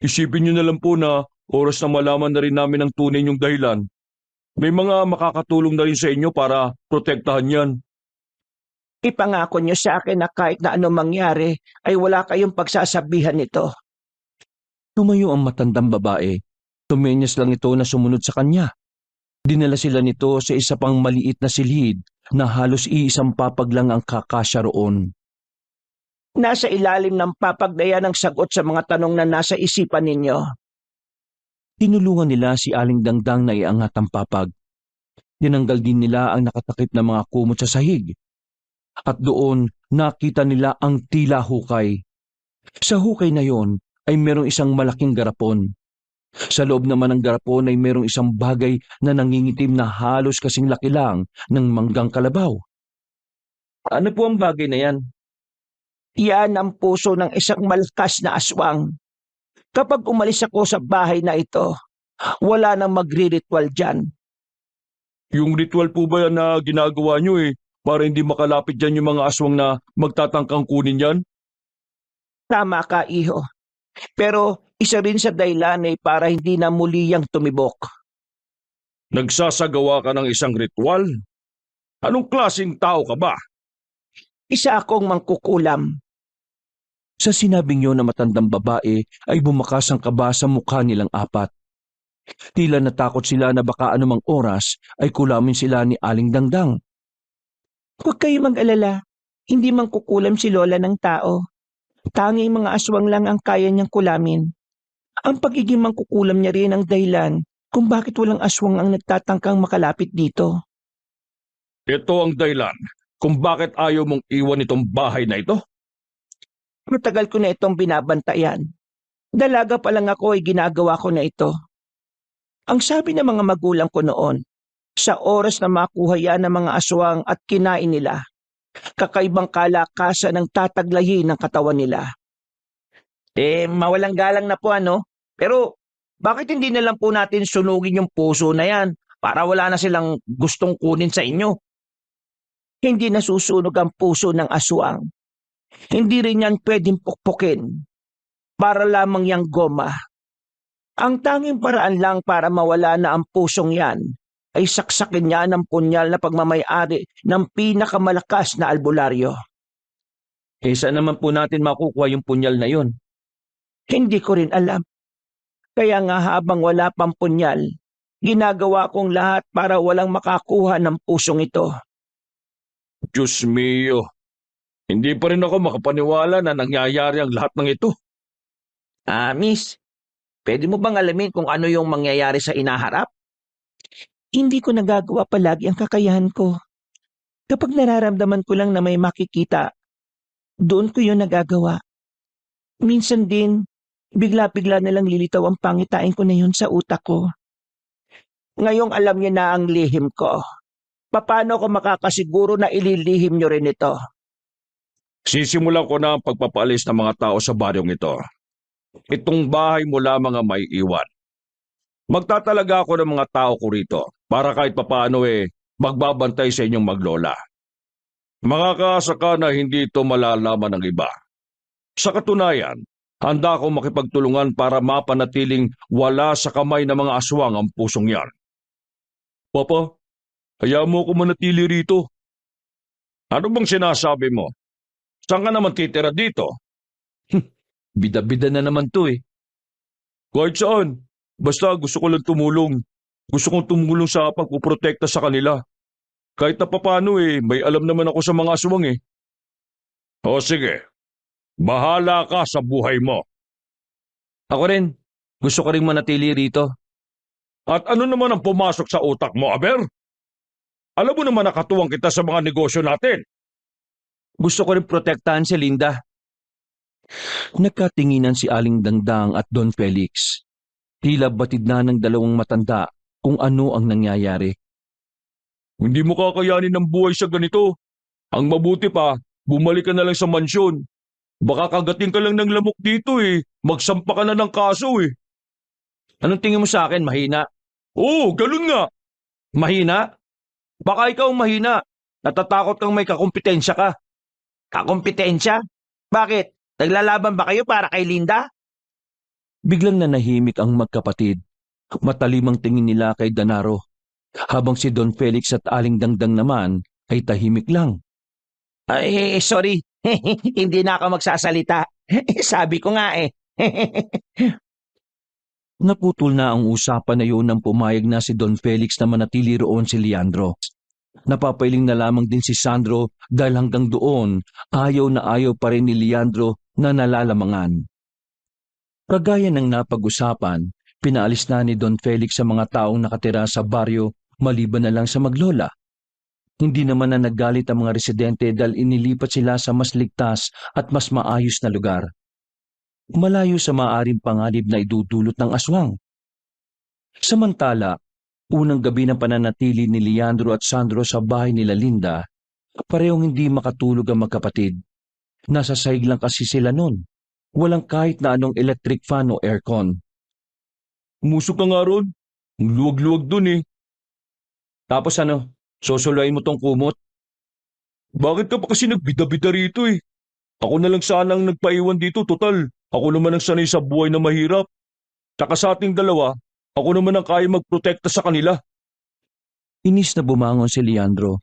Isipin niyo na lang po na oras na malaman na rin namin ang tunay niyong dahilan. May mga makakatulong na rin sa inyo para protektahan yan. Ipangako niyo sa akin na kahit na anong mangyari ay wala kayong pagsasabihan nito. Tumayo ang matandang babae. Tumenyas lang ito na sumunod sa kanya. Dinala sila nito sa isa pang maliit na silid na halos iisang papag lang ang kakasya roon. Nasa ilalim ng papagdaya ng sagot sa mga tanong na nasa isipan ninyo. Tinulungan nila si Aling Dangdang na iangat ang papag. Tinanggal din nila ang nakatakip na mga kumot sa sahig. At doon nakita nila ang tila hukay. Sa hukay na yon ay merong isang malaking garapon. Sa loob naman ng garapon ay merong isang bagay na nangingitim na halos kasing laki lang ng manggang kalabaw. Ano po ang bagay na yan? Yan ang puso ng isang malakas na aswang. Kapag umalis ako sa bahay na ito, wala nang magri-ritual dyan. Yung ritual po ba yan na ginagawa niyo para hindi makalapit dyan yung mga aswang na magtatangkang kunin yan? Tama ka, iho. Pero isa rin sa dahilan ay para hindi na muli yang tumibok. Nagsasagawa ka ng isang ritual? Anong klaseng tao ka ba? Isa akong mangkukulam. Sa sinabing yun na matandang babae ay bumakas ang kaba sa mukha nilang apat. Tila natakot sila na baka anumang oras ay kulamin sila ni Aling Dangdang. Huwag kayo mag-alala. Hindi mangkukulam si Lola ng tao. Tanging mga aswang lang ang kaya niyang kulamin. Ang pagiging mangkukulam niya rin ang dahilan kung bakit walang aswang ang nagtatangkang makalapit dito. Ito ang dahilan kung bakit ayaw mong iwan itong bahay na ito? Matagal ko na itong binabantayan. Dalaga pa lang ako ay ginagawa ko na ito. Ang sabi ng mga magulang ko noon, sa oras na makuha yan ng mga aswang at kinain nila, kakaibang kalakasan ng tataglayin ng katawan nila. Mawalang galang na po ano? Pero bakit hindi na lang po natin sunugin yung puso na yan para wala na silang gustong kunin sa inyo? Hindi nasusunog ang puso ng aswang. Hindi rin yan pwedeng pukpukin. Para lamang yang goma. Ang tanging paraan lang para mawala na ang pusong yan ay saksakin niya ng punyal na pagmamayari ng pinakamalakas na albularyo. Saan naman po natin makukuha yung punyal na yun? Hindi ko rin alam. Kaya nga habang wala pang punyal, ginagawa kong lahat para walang makakuha ng pusong ito. Diyos mio, hindi pa rin ako makapaniwala na nangyayari ang lahat ng ito. Miss, pwede mo bang alamin kung ano yung mangyayari sa inaharap? Hindi ko nagagawa palagi ang kakayahan ko. Kapag nararamdaman ko lang na may makikita, doon ko yun nagagawa. Minsan din, bigla-bigla na lang lilitaw ang pangitain ko na yun sa utak ko. Ngayong alam niyo na ang lihim ko. Paano ko makakasiguro na ililihim niyo rin ito? Sisimulan ko na ang pagpapaalis ng mga tao sa baryong ito. Itong bahay mo lamang ang may iwan. Magtatalaga ako ng mga tao ko rito para kahit papaano magbabantay sa inyong maglola. Makakaasa ka na hindi ito malalaman ng iba. Sa katunayan, handa akong makipagtulungan para mapanatiling wala sa kamay ng mga aswang ang pusong yan. Papa, hayaan mo ako manatili rito. Ano bang sinasabi mo? Saan ka naman titira dito? Bida-bida na naman to eh. Kahit saan. Basta gusto ko lang tumulong. Gusto kong tumulong sa pagpuprotekta sa kanila. Kahit na papano may alam naman ako sa mga aswang eh. O sige, bahala ka sa buhay mo. Ako rin, gusto ko rin manatili rito. At ano naman ang pumasok sa utak mo, Aber? Alam mo naman nakatuwang kita sa mga negosyo natin. Gusto ko rin protektahan si Linda. Nagkatinginan si Aling Dangdang at Don Felix. Tila batid na ng dalawang matanda kung ano ang nangyayari. Hindi mo kakayanin ng buhay sa ganito. Ang mabuti pa, bumalik ka na lang sa mansyon. Baka kagating ka lang ng lamok dito Magsampa ka na ng kaso Anong tingin mo sa akin, mahina? Oo, ganun nga. Mahina? Baka ikaw mahina. Natatakot kang may kakumpetensya ka. Kakumpetensya? Bakit? Naglalaban ba kayo para kay Linda? Biglang nanahimik ang magkapatid. Matalimang tingin nila kay Danaro. Habang si Don Felix at Aling Dangdang naman ay tahimik lang. Ay, sorry. Hindi na ako magsasalita. Sabi ko nga Naputol na ang usapan na yun nang pumayag na si Don Felix na manatili roon si Leandro. Napapailing na lamang din si Sandro dahil hanggang doon ayaw na ayaw pa rin ni Leandro na nalalamangan. Kagaya ng napag-usapan, pinaalis na ni Don Felix sa mga taong nakatira sa baryo maliban na lang sa maglola. Hindi naman na naggalit ang mga residente dahil inilipat sila sa mas ligtas at mas maayos na lugar. Malayo sa maaring panganib na idudulot ng aswang. Samantala, unang gabi ng pananatili ni Leandro at Sandro sa bahay nila Linda, parehong hindi makatulog ang magkapatid. Nasa sahig lang kasi sila noon. Walang kahit na anong electric fan o aircon. Umusok ka nga ron. Ang luwag-luwag dun Tapos susuluin mo tong kumot? Bakit ka pa kasi nagbida-bida rito Ako na lang sana ang nagpaiwan dito, total. Ako naman ang sanay sa buhay na mahirap. Tsaka sa ating dalawa, ako naman ang kaya magprotekta sa kanila. Inis na bumangon si Leandro.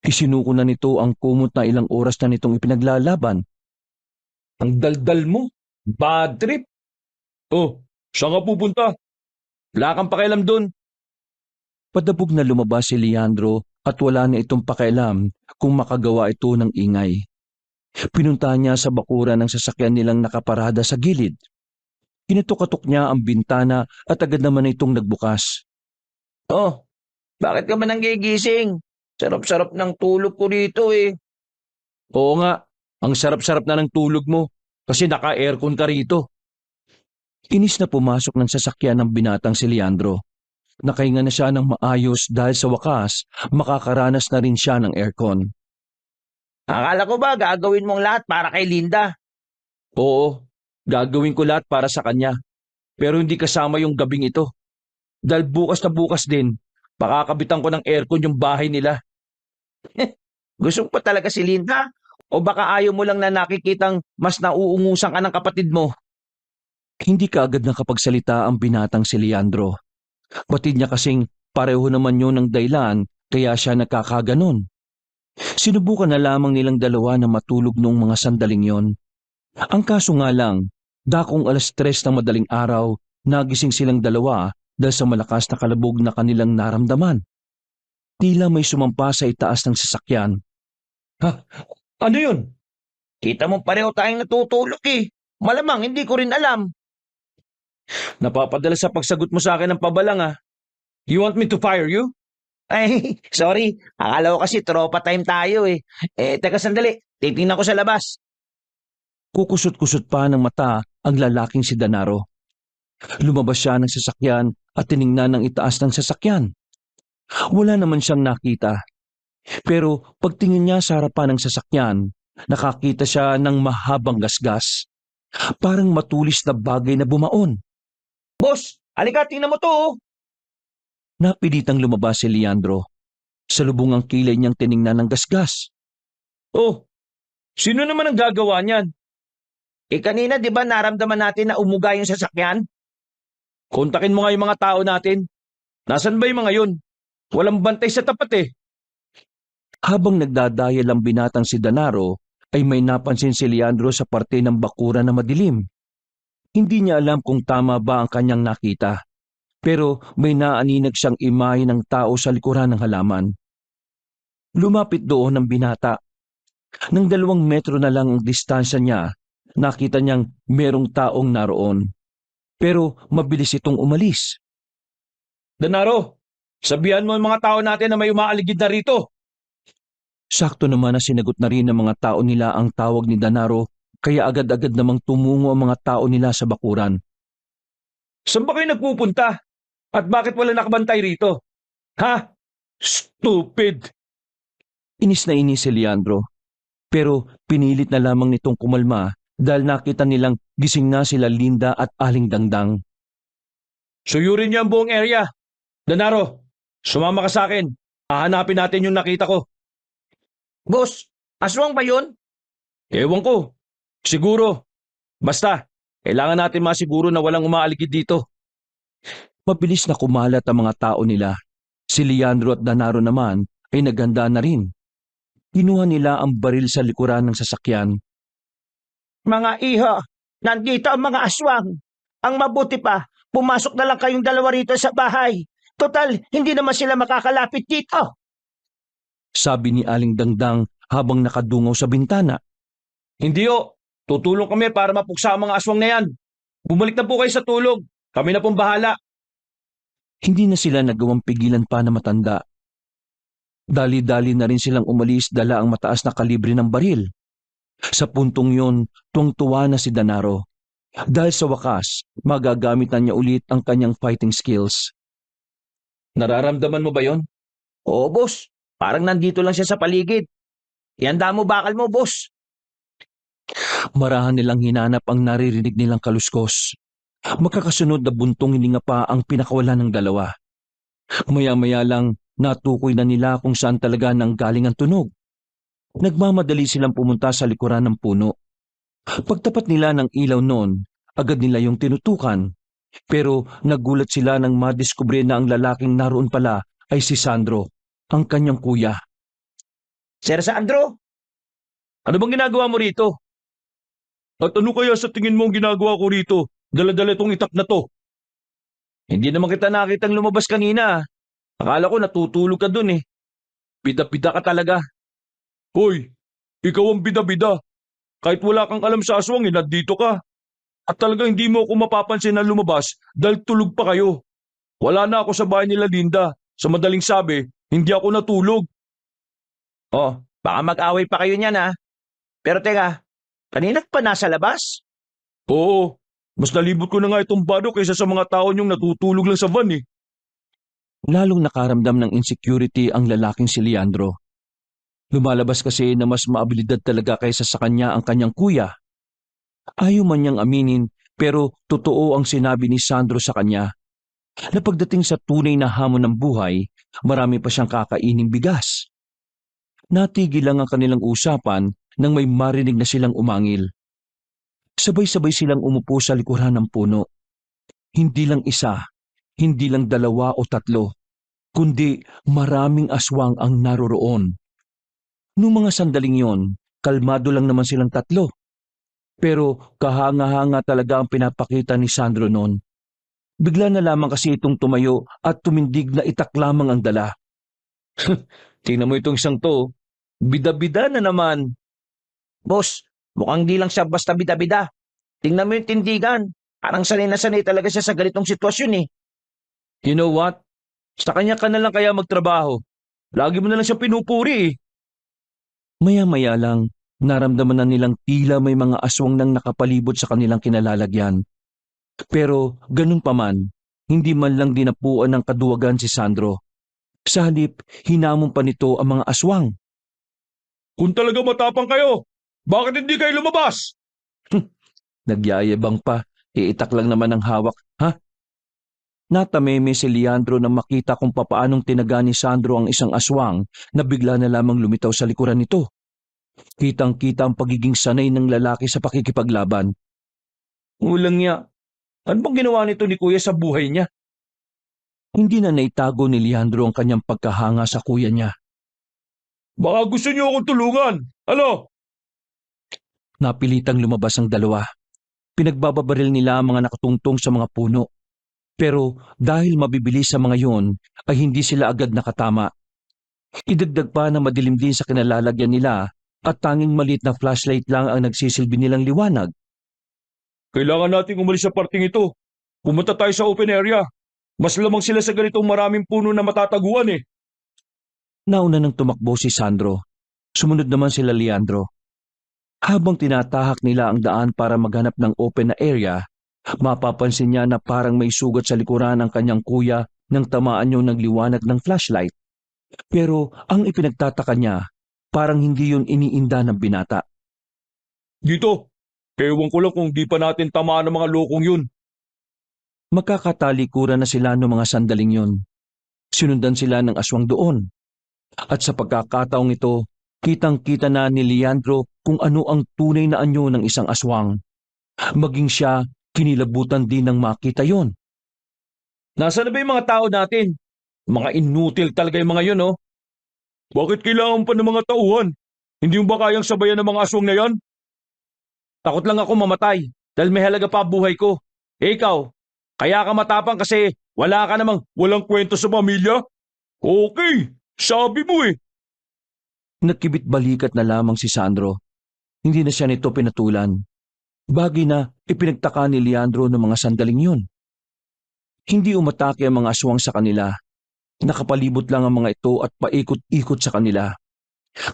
Isinuko na nito ang kumot na ilang oras na nitong ipinaglalaban. Ang daldal mo. Bad trip. Oh, saan ka pupunta? Wala kang pakialam dun. Padabog na lumabas si Leandro at wala na itong pakialam kung makagawa ito ng ingay. Pinuntahan niya sa bakuran ng sasakyan nilang nakaparada sa gilid. Kinutok-katok niya ang bintana at agad naman itong nagbukas. Oh, bakit ka ba nanggigising? Sarap-sarap ng tulog ko rito eh. Oo nga, ang sarap-sarap na ng tulog mo kasi naka-aircon ka rito. Inis na pumasok ng sasakyan ng binatang si Leandro. Nakahinga na siya ng maayos dahil sa wakas, makakaranas na rin siya ng aircon. Akala ko ba gagawin mong lahat para kay Linda? Oo, gagawin ko lahat para sa kanya. Pero hindi kasama yung gabing ito. Dahil bukas na bukas din, pakakabitan ko ng aircon yung bahay nila. Gusto mo pa talaga si Linda? O baka ayaw mo lang na nakikitang mas nauungusan ka ng kapatid mo? Hindi kaagad nakapagsalita ang binatang si Leandro. Batid niya kasing pareho naman yun ng dahilan kaya siya nakakaganon. Sinubukan na lamang nilang dalawa na matulog noong mga sandaling yon. Ang kaso nga lang, dakong 3:00 ng madaling araw, nagising silang dalawa dahil sa malakas na kalabog na kanilang naramdaman. Tila may sumampa sa itaas ng sasakyan. Ha? Ano yun? Kita mo pareho tayong natutulog eh. Malamang hindi ko rin alam. Napapadala sa pagsagot mo sa akin ng pabalang ah. You want me to fire you? Ay, sorry. Akala ko kasi tropa time tayo eh. Teka sandali. Titingnan ko sa labas. Kukusot-kusot pa ng mata ang lalaking si Danaro. Lumabas siya ng sasakyan at tiningnan ng itaas ng sasakyan. Wala naman siyang nakita. Pero pagtingin niya sa harapan ng sasakyan, nakakita siya ng mahabang gasgas. Parang matulis na bagay na bumaon. Boss, halika tingnan mo to oh. Napilitang lumabas si Leandro. Sa lubong ang kilay niyang tiningnan ng gasgas. Oh, sino naman ang gagawa niyan? Kanina di ba naramdaman natin na umuga yung sasakyan? Kontakin mo nga yung mga tao natin. Nasaan ba yung mga yun? Walang bantay sa tapat eh. Habang nagdadayal ang binatang si Danaro, ay may napansin si Leandro sa parte ng bakuran na madilim. Hindi niya alam kung tama ba ang kanyang nakita. Pero may naaninag siyang imahe ng tao sa likuran ng halaman. Lumapit doon ang binata. Nang 2 metro na lang ang distansya niya, nakita niyang merong taong naroon. Pero mabilis itong umalis. Danaro, sabihan mo ang mga tao natin na may umaaligid na rito. Sakto naman na sinagot na rin ng mga tao nila ang tawag ni Danaro, kaya agad-agad namang tumungo ang mga tao nila sa bakuran. Saan ba kayo nagpupunta? At bakit wala nakabantay rito? Ha? Stupid! Inis na inis si Leandro. Pero pinilit na lamang nitong kumalma dahil nakita nilang gising na sila Linda at Aling Dangdang. Suyurin niyo ang buong area. Danaro, sumama ka sa akin. Hahanapin natin yung nakita ko. Boss, aswang ba yun? Ewan ko. Siguro. Basta, kailangan natin masiguro na walang umaaligid dito. Mabilis na kumalat ang mga tao nila. Si Leandro at Danaro naman ay naghanda na rin. Kinuha nila ang baril sa likuran ng sasakyan. Mga iha, nandito ang mga aswang. Ang mabuti pa, pumasok na lang kayong dalawa rito sa bahay. Total, hindi naman sila makakalapit dito. Sabi ni Aling Dangdang habang nakadungaw sa bintana. Hindi o. Tutulong kami para mapuksa ang mga aswang na yan. Bumalik na po kayo sa tulog. Kami na pong bahala. Hindi na sila nagawang pigilan pa na matanda. Dali-dali na rin silang umalis dala ang mataas na kalibre ng baril. Sa puntong yon, tuwang-tuwa na si Danaro. Dahil sa wakas, magagamit na niya ulit ang kanyang fighting skills. Nararamdaman mo ba yon? Oo, boss. Parang nandito lang siya sa paligid. Ihanda mo bakal mo, boss. Marahan nilang hinanap ang naririnig nilang kaluskos. Magkakasunod na buntong hininga pa ang pinakawala ng dalawa. Maya-maya lang natukoy na nila kung saan talaga nanggaling ang tunog. Nagmamadali silang pumunta sa likuran ng puno. Pagtapat nila ng ilaw noon, agad nila yung tinutukan. Pero nagulat sila nang madiskubre na ang lalaking naroon pala ay si Sandro, ang kanyang kuya. Sir Sandro? Ano bang ginagawa mo rito? At ano kaya sa tingin mo ang ginagawa ko rito? Dala-dala itong itak na to. Hindi naman kita nakitang lumabas kanina. Akala ko natutulog ka dun eh. Bida-bida ka talaga. Hoy, ikaw ang bida-bida. Kahit wala kang alam sa aswang, nandito ka. At talagang hindi mo ako mapapansin na lumabas dahil tulog pa kayo. Wala na ako sa bahay nila Linda. Sa madaling sabi, hindi ako natulog. Oh, baka mag-away pa kayo niyan ha. Pero teka, kanina pa nasa labas? Oo, mas nalibot ko na nga itong bado kaysa sa mga tao niyong natutulog lang sa van eh. Lalong nakaramdam ng insecurity ang lalaking si Leandro. Lumalabas kasi na mas maabilidad talaga kaysa sa kanya ang kanyang kuya. Ayaw man niyang aminin pero totoo ang sinabi ni Sandro sa kanya na pagdating sa tunay na hamon ng buhay, marami pa siyang kakaining bigas. Natigil lang ang kanilang usapan nang may marinig na silang umangil. Sabay-sabay silang umupo sa likuran ng puno. Hindi lang isa, hindi lang dalawa o tatlo, kundi maraming aswang ang naroroon. Noong mga sandaling yon, kalmado lang naman silang tatlo. Pero kahanga-hanga talaga ang pinapakita ni Sandro noon. Bigla na lamang kasi itong tumayo at tumindig na itak lamang ang dala. Tingnan mo itong isang to, bida-bida na naman. Boss, mukhang di lang siya basta bida-bida. Tingnan mo yung tindigan. Parang sanay na sanay talaga siya sa ganitong sitwasyon eh. You know what? Sa kanya ka na lang kaya magtrabaho. Lagi mo na lang siya pinupuri eh. Maya-maya lang, naramdaman na nilang tila may mga aswang nang nakapalibot sa kanilang kinalalagyan. Pero ganun pa man, hindi man lang dinapuan ng kaduwagan si Sandro. Sa halip, hinamon pa nito ang mga aswang. Kung talaga matapang kayo, bakit hindi kayo lumabas? Nagyayabang pa, iitak lang naman ang hawak, ha? Natameme si Leandro na makita kung papaanong tinaga ni Sandro ang isang aswang na bigla na lamang lumitaw sa likuran nito. Kitang-kita ang pagiging sanay ng lalaki sa pakikipaglaban. Ulang niya. Ano bang ginawa nito ni Kuya sa buhay niya? Hindi na naitago ni Leandro ang kanyang pagkahanga sa kuya niya. Baka gusto niyo akong tulungan. Ano? Napilitang lumabas ang dalawa. Pinagbababaril nila ang mga nakatungtong sa mga puno. Pero dahil mabibilis sa mga yon, ay hindi sila agad nakatama. Idagdag pa na madilim din sa kinalalagyan nila at tanging maliit na flashlight lang ang nagsisilbi nilang liwanag. Kailangan nating umalis sa parting ito. Pumunta tayo sa open area. Mas lamang sila sa ganitong maraming puno na matataguan eh. Nauna nang tumakbo si Sandro. Sumunod naman sila Leandro. Habang tinatahak nila ang daan para maghanap ng open na area, mapapansin niya na parang may sugat sa likuran ng kanyang kuya nang tamaan niyo ng liwanag ng flashlight. Pero ang ipinagtataka niya, parang hindi yun iniinda ng binata. Dito. Ewan ko lang kung di pa natin tamaan ng mga lokong yun. Magkakatalikuran na sila noong mga sandaling yun. Sinundan sila ng aswang doon. At sa pagkakataong ito, kitang-kita na ni Leandro kung ano ang tunay na anyo ng isang aswang. Maging siya, kinilabutan din ng makita yon. Nasaan na ba yung mga tao natin? Mga inutil talaga yung mga yun, oh. Bakit kailangan pa ng mga tauhan? Hindi mo ba kayang sabayan ng mga aswang na yan? Takot lang ako mamatay dahil may halaga pa buhay ko. Eh ikaw, kaya ka matapang kasi wala ka namang walang kwento sa pamilya? Okay, sabi mo eh. Nagkibit balikat na lamang si Sandro. Hindi na siya nito pinatulan. Bagay na ipinagtaka ni Leandro ng mga sandaling yun. Hindi umatake ang mga aswang sa kanila. Nakapalibot lang ang mga ito at paikot-ikot sa kanila.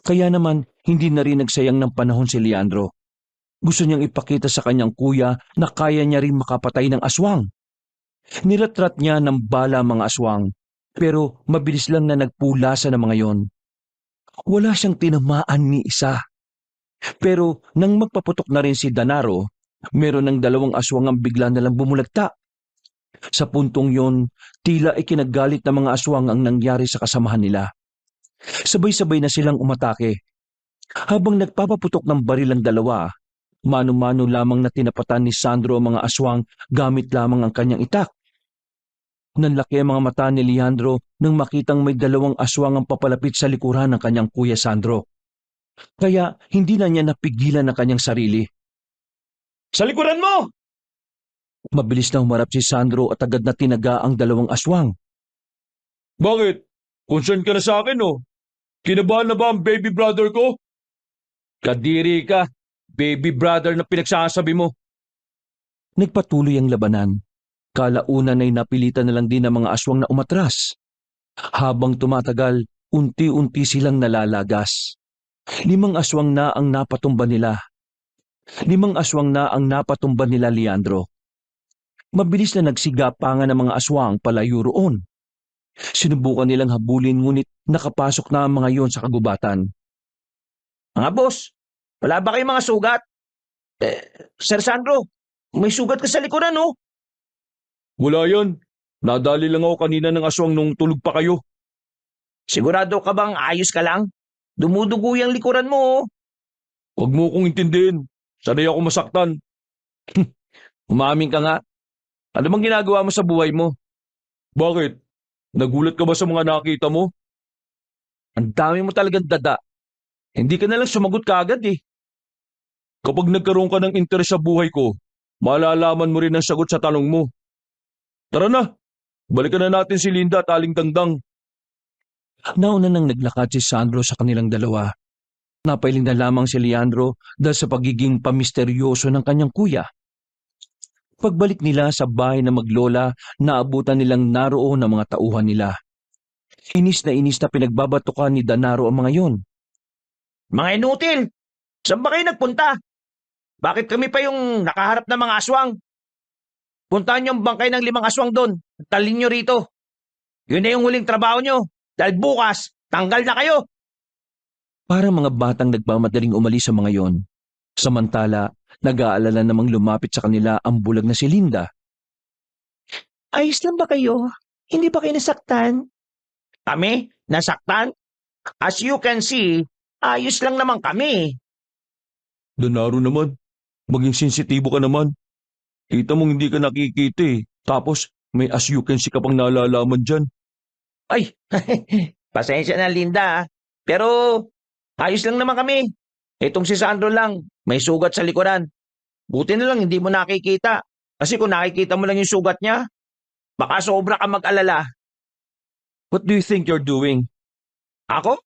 Kaya naman hindi na rin nagsayang ng panahon si Leandro. Gusto niyang ipakita sa kanyang kuya na kaya niya rin makapatay ng aswang. Nilatrat niya ng bala ang mga aswang, pero mabilis lang na nagpulasa ng mga yon. Wala siyang tinamaan ni isa. Pero nang magpaputok na rin si Danaro, meron ng dalawang aswang ang bigla na lang bumulagta. Sa puntong yon, tila ikinagalit ng mga aswang ang nangyari sa kasamahan nila. Sabay-sabay na silang umatake. Habang nagpapaputok ng baril ang dalawa, mano-mano lamang na tinapatan ni Sandro ang mga aswang gamit lamang ang kanyang itak. Nanlaki ang mga mata ni Leandro nang makitang may dalawang aswang ang papalapit sa likuran ng kanyang kuya Sandro. Kaya hindi na niya napigilan ang kanyang sarili. Sa likuran mo! Mabilis na humarap si Sandro at agad na tinaga ang dalawang aswang. Bakit? Concern ka na sa akin oh. Kinabahan na ba ang baby brother ko? Kadiri ka, baby brother na pinagsasabi mo. Nagpatuloy ang labanan. Kalaunan ay napilitan na lang din ng mga aswang na umatras. Habang tumatagal, unti-unti silang nalalagas. 5 aswang na ang napatumba nila. 5 aswang na ang napatumba nila, Leandro. Mabilis na nagsigapangan ng mga aswang palayo roon. Sinubukan nilang habulin ngunit nakapasok na ang mga yon sa kagubatan. Mga boss, wala ba kayong mga sugat? Sir Sandro, may sugat ka sa likuran, no? Wala yan. Nadali lang ako kanina ng aswang nung tulog pa kayo. Sigurado ka bang ayos ka lang? Dumudugo yung likuran mo, oh. Huwag mo kong intindihin. Sanay ako masaktan. Umamin ka nga. Ano bang ginagawa mo sa buhay mo? Bakit? Nagulat ka ba sa mga nakita mo? Ang dami mo talagang dada. Hindi ka na lang sumagot kaagad eh. Kapag nagkaroon ka ng interes sa buhay ko, malalaman mo rin ang sagot sa tanong mo. Tara na, balikan na natin si Linda at Aling Dangdang. Nauna nang naglakad si Sandro sa kanilang dalawa. Napailing na lamang si Leandro dahil sa pagiging pamisteryoso ng kanyang kuya. Pagbalik nila sa bahay na maglola, naabutan nilang naroon ang mga tauhan nila. Inis na pinagbabatukan ni Danaro ang mga yon. Mga inutil, saan ba kayo nagpunta? Bakit kami pa yung nakaharap ng mga aswang? Puntahan niyo ang bangkay ng 5 aswang doon. Talin niyo rito. Yun na yung huling trabaho niyo. Dahil bukas, tanggal na kayo. Parang mga batang nagmamadaling umalis sa mga yon. Samantala, nag-aalala namang lumapit sa kanila ang bulag na si Linda. Ayos lang ba kayo? Hindi ba kayo nasaktan? Kami? Nasaktan? As you can see, ayos lang naman kami. Danaro naman, maging sensitibo ka naman. Kita mong hindi ka nakikita eh. Tapos may as you can see ka pang nalalaman dyan. Ay, pasensya na Linda, ah. Pero ayos lang naman kami. Itong si Sandro lang, may sugat sa likuran. Buti na lang hindi mo nakikita. Kasi kung nakikita mo lang yung sugat niya, baka sobra ka mag-alala. What do you think you're doing? Ako?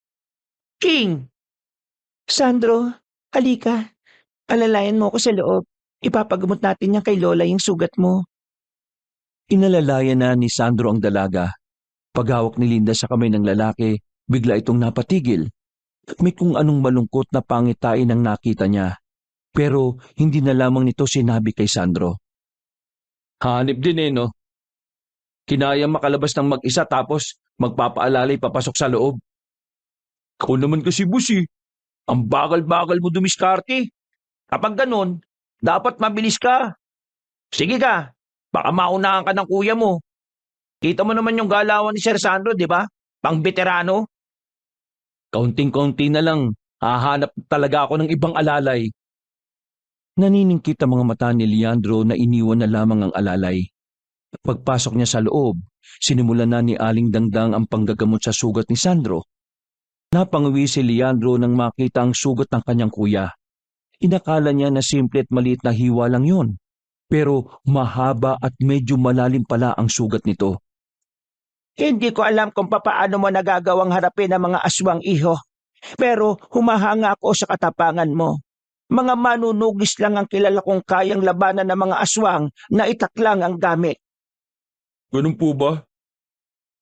King! Sandro, halika. Alalayan mo ko sa loob. Ipapagamot natin yan kay Lola yung sugat mo. Inalalayan na ni Sandro ang dalaga. Paghawak ni Linda sa kamay ng lalaki, bigla itong napatigil. May kung anong malungkot na pangitain ang nakita niya. Pero hindi na lamang nito sinabi kay Sandro. Hanip din eh, no? Kinaya makalabas ng mag-isa tapos magpapaalalay papasok sa loob. Ikaw naman kasi boss eh. Ang bagal-bagal mo dumiskarte. Kapag ganun, dapat mabilis ka. Sige ka, baka maunahan ka ng kuya mo. Kita mo naman yung galawan ni Sir Sandro, di ba? Pang veterano. Kaunting-kaunti na lang, hahanap talaga ako ng ibang alalay. Naniningkit ang mga mata ni Leandro na iniwan na lamang ang alalay. Pagpasok niya sa loob, sinimulan na ni Aling Dangdang ang panggagamot sa sugat ni Sandro. Napangawi si Leandro nang makita ang sugat ng kanyang kuya. Inakala niya na simple at maliit na hiwa lang yon. Pero mahaba at medyo malalim pala ang sugat nito. Hindi ko alam kung papaano mo nagagawang harapin ang mga aswang, iho. Pero humahanga ako sa katapangan mo. Mga manunugis lang ang kilala kong kayang labanan ng mga aswang na itaklang ang gamit. Ganun po ba?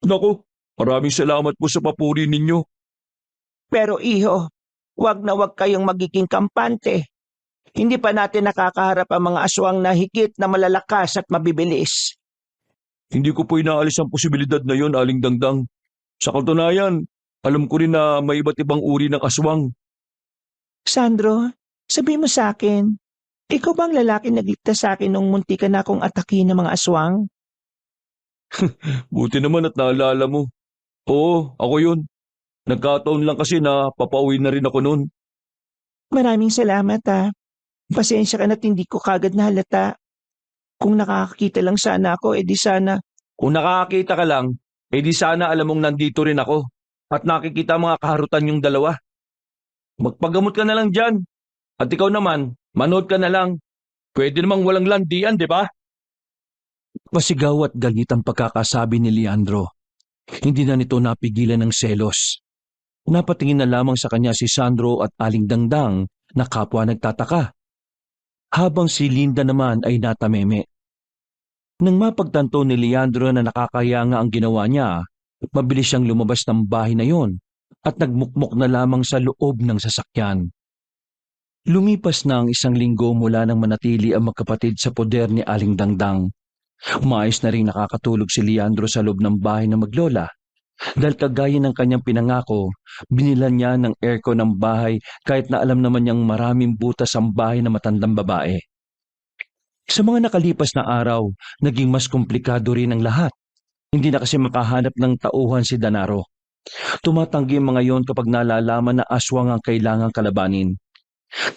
Naku, maraming salamat po sa papuri ninyo. Pero iho, wag na wag kayong magiging kampante. Hindi pa natin nakakaharap ang mga aswang na higit na malalakas at mabibilis. Hindi ko po inaalis ang posibilidad na yon, Aling Dangdang. Sa katunayan, alam ko rin na may iba't ibang uri ng aswang. Sandro, sabi mo sa akin, ikaw bang lalaki nagligtas sa akin nung munti ka na akong atakin ng mga aswang? Buti naman at naalala mo. Oo, ako yun. Nagkataon lang kasi na papauwi na rin ako noon. Maraming salamat ha. Pasensya ka na't hindi ko kagad nahalata. Kung nakakakita lang sana ako, edi sana. Kung nakakakita ka lang, edi sana alam mong nandito rin ako at nakikita mga kaharutan yung dalawa. Magpagamot ka na lang dyan. At ikaw naman, manood ka na lang. Pwede namang walang landian, di ba? Pasigaw at galit ang pagkakasabi ni Leandro. Hindi na nito napigilan ng selos. Napatingin na lamang sa kanya si Sandro at Aling Dangdang na kapwa nagtataka. Habang si Linda naman ay natameme. Nang mapagtanto ni Leandro na nakakaya nga ang ginawa niya, mabilis siyang lumabas ng bahay na yon at nagmukmok na lamang sa loob ng sasakyan. Lumipas na ang 1 linggo mula nang manatili ang magkapatid sa poder ni Aling Dangdang. Maayos na rin nakakatulog si Leandro sa loob ng bahay ng maglola. Dahil kagaya ng kanyang pinangako, binilan niya ng aircon ng bahay kahit na alam naman niyang maraming butas ang bahay ng matandang babae. Sa mga nakalipas na araw, naging mas komplikado rin ang lahat. Hindi na kasi makahanap ng tauhan si Danaro. Tumatanggi ang mga yon kapag nalalaman na aswang ang kailangang kalabanin.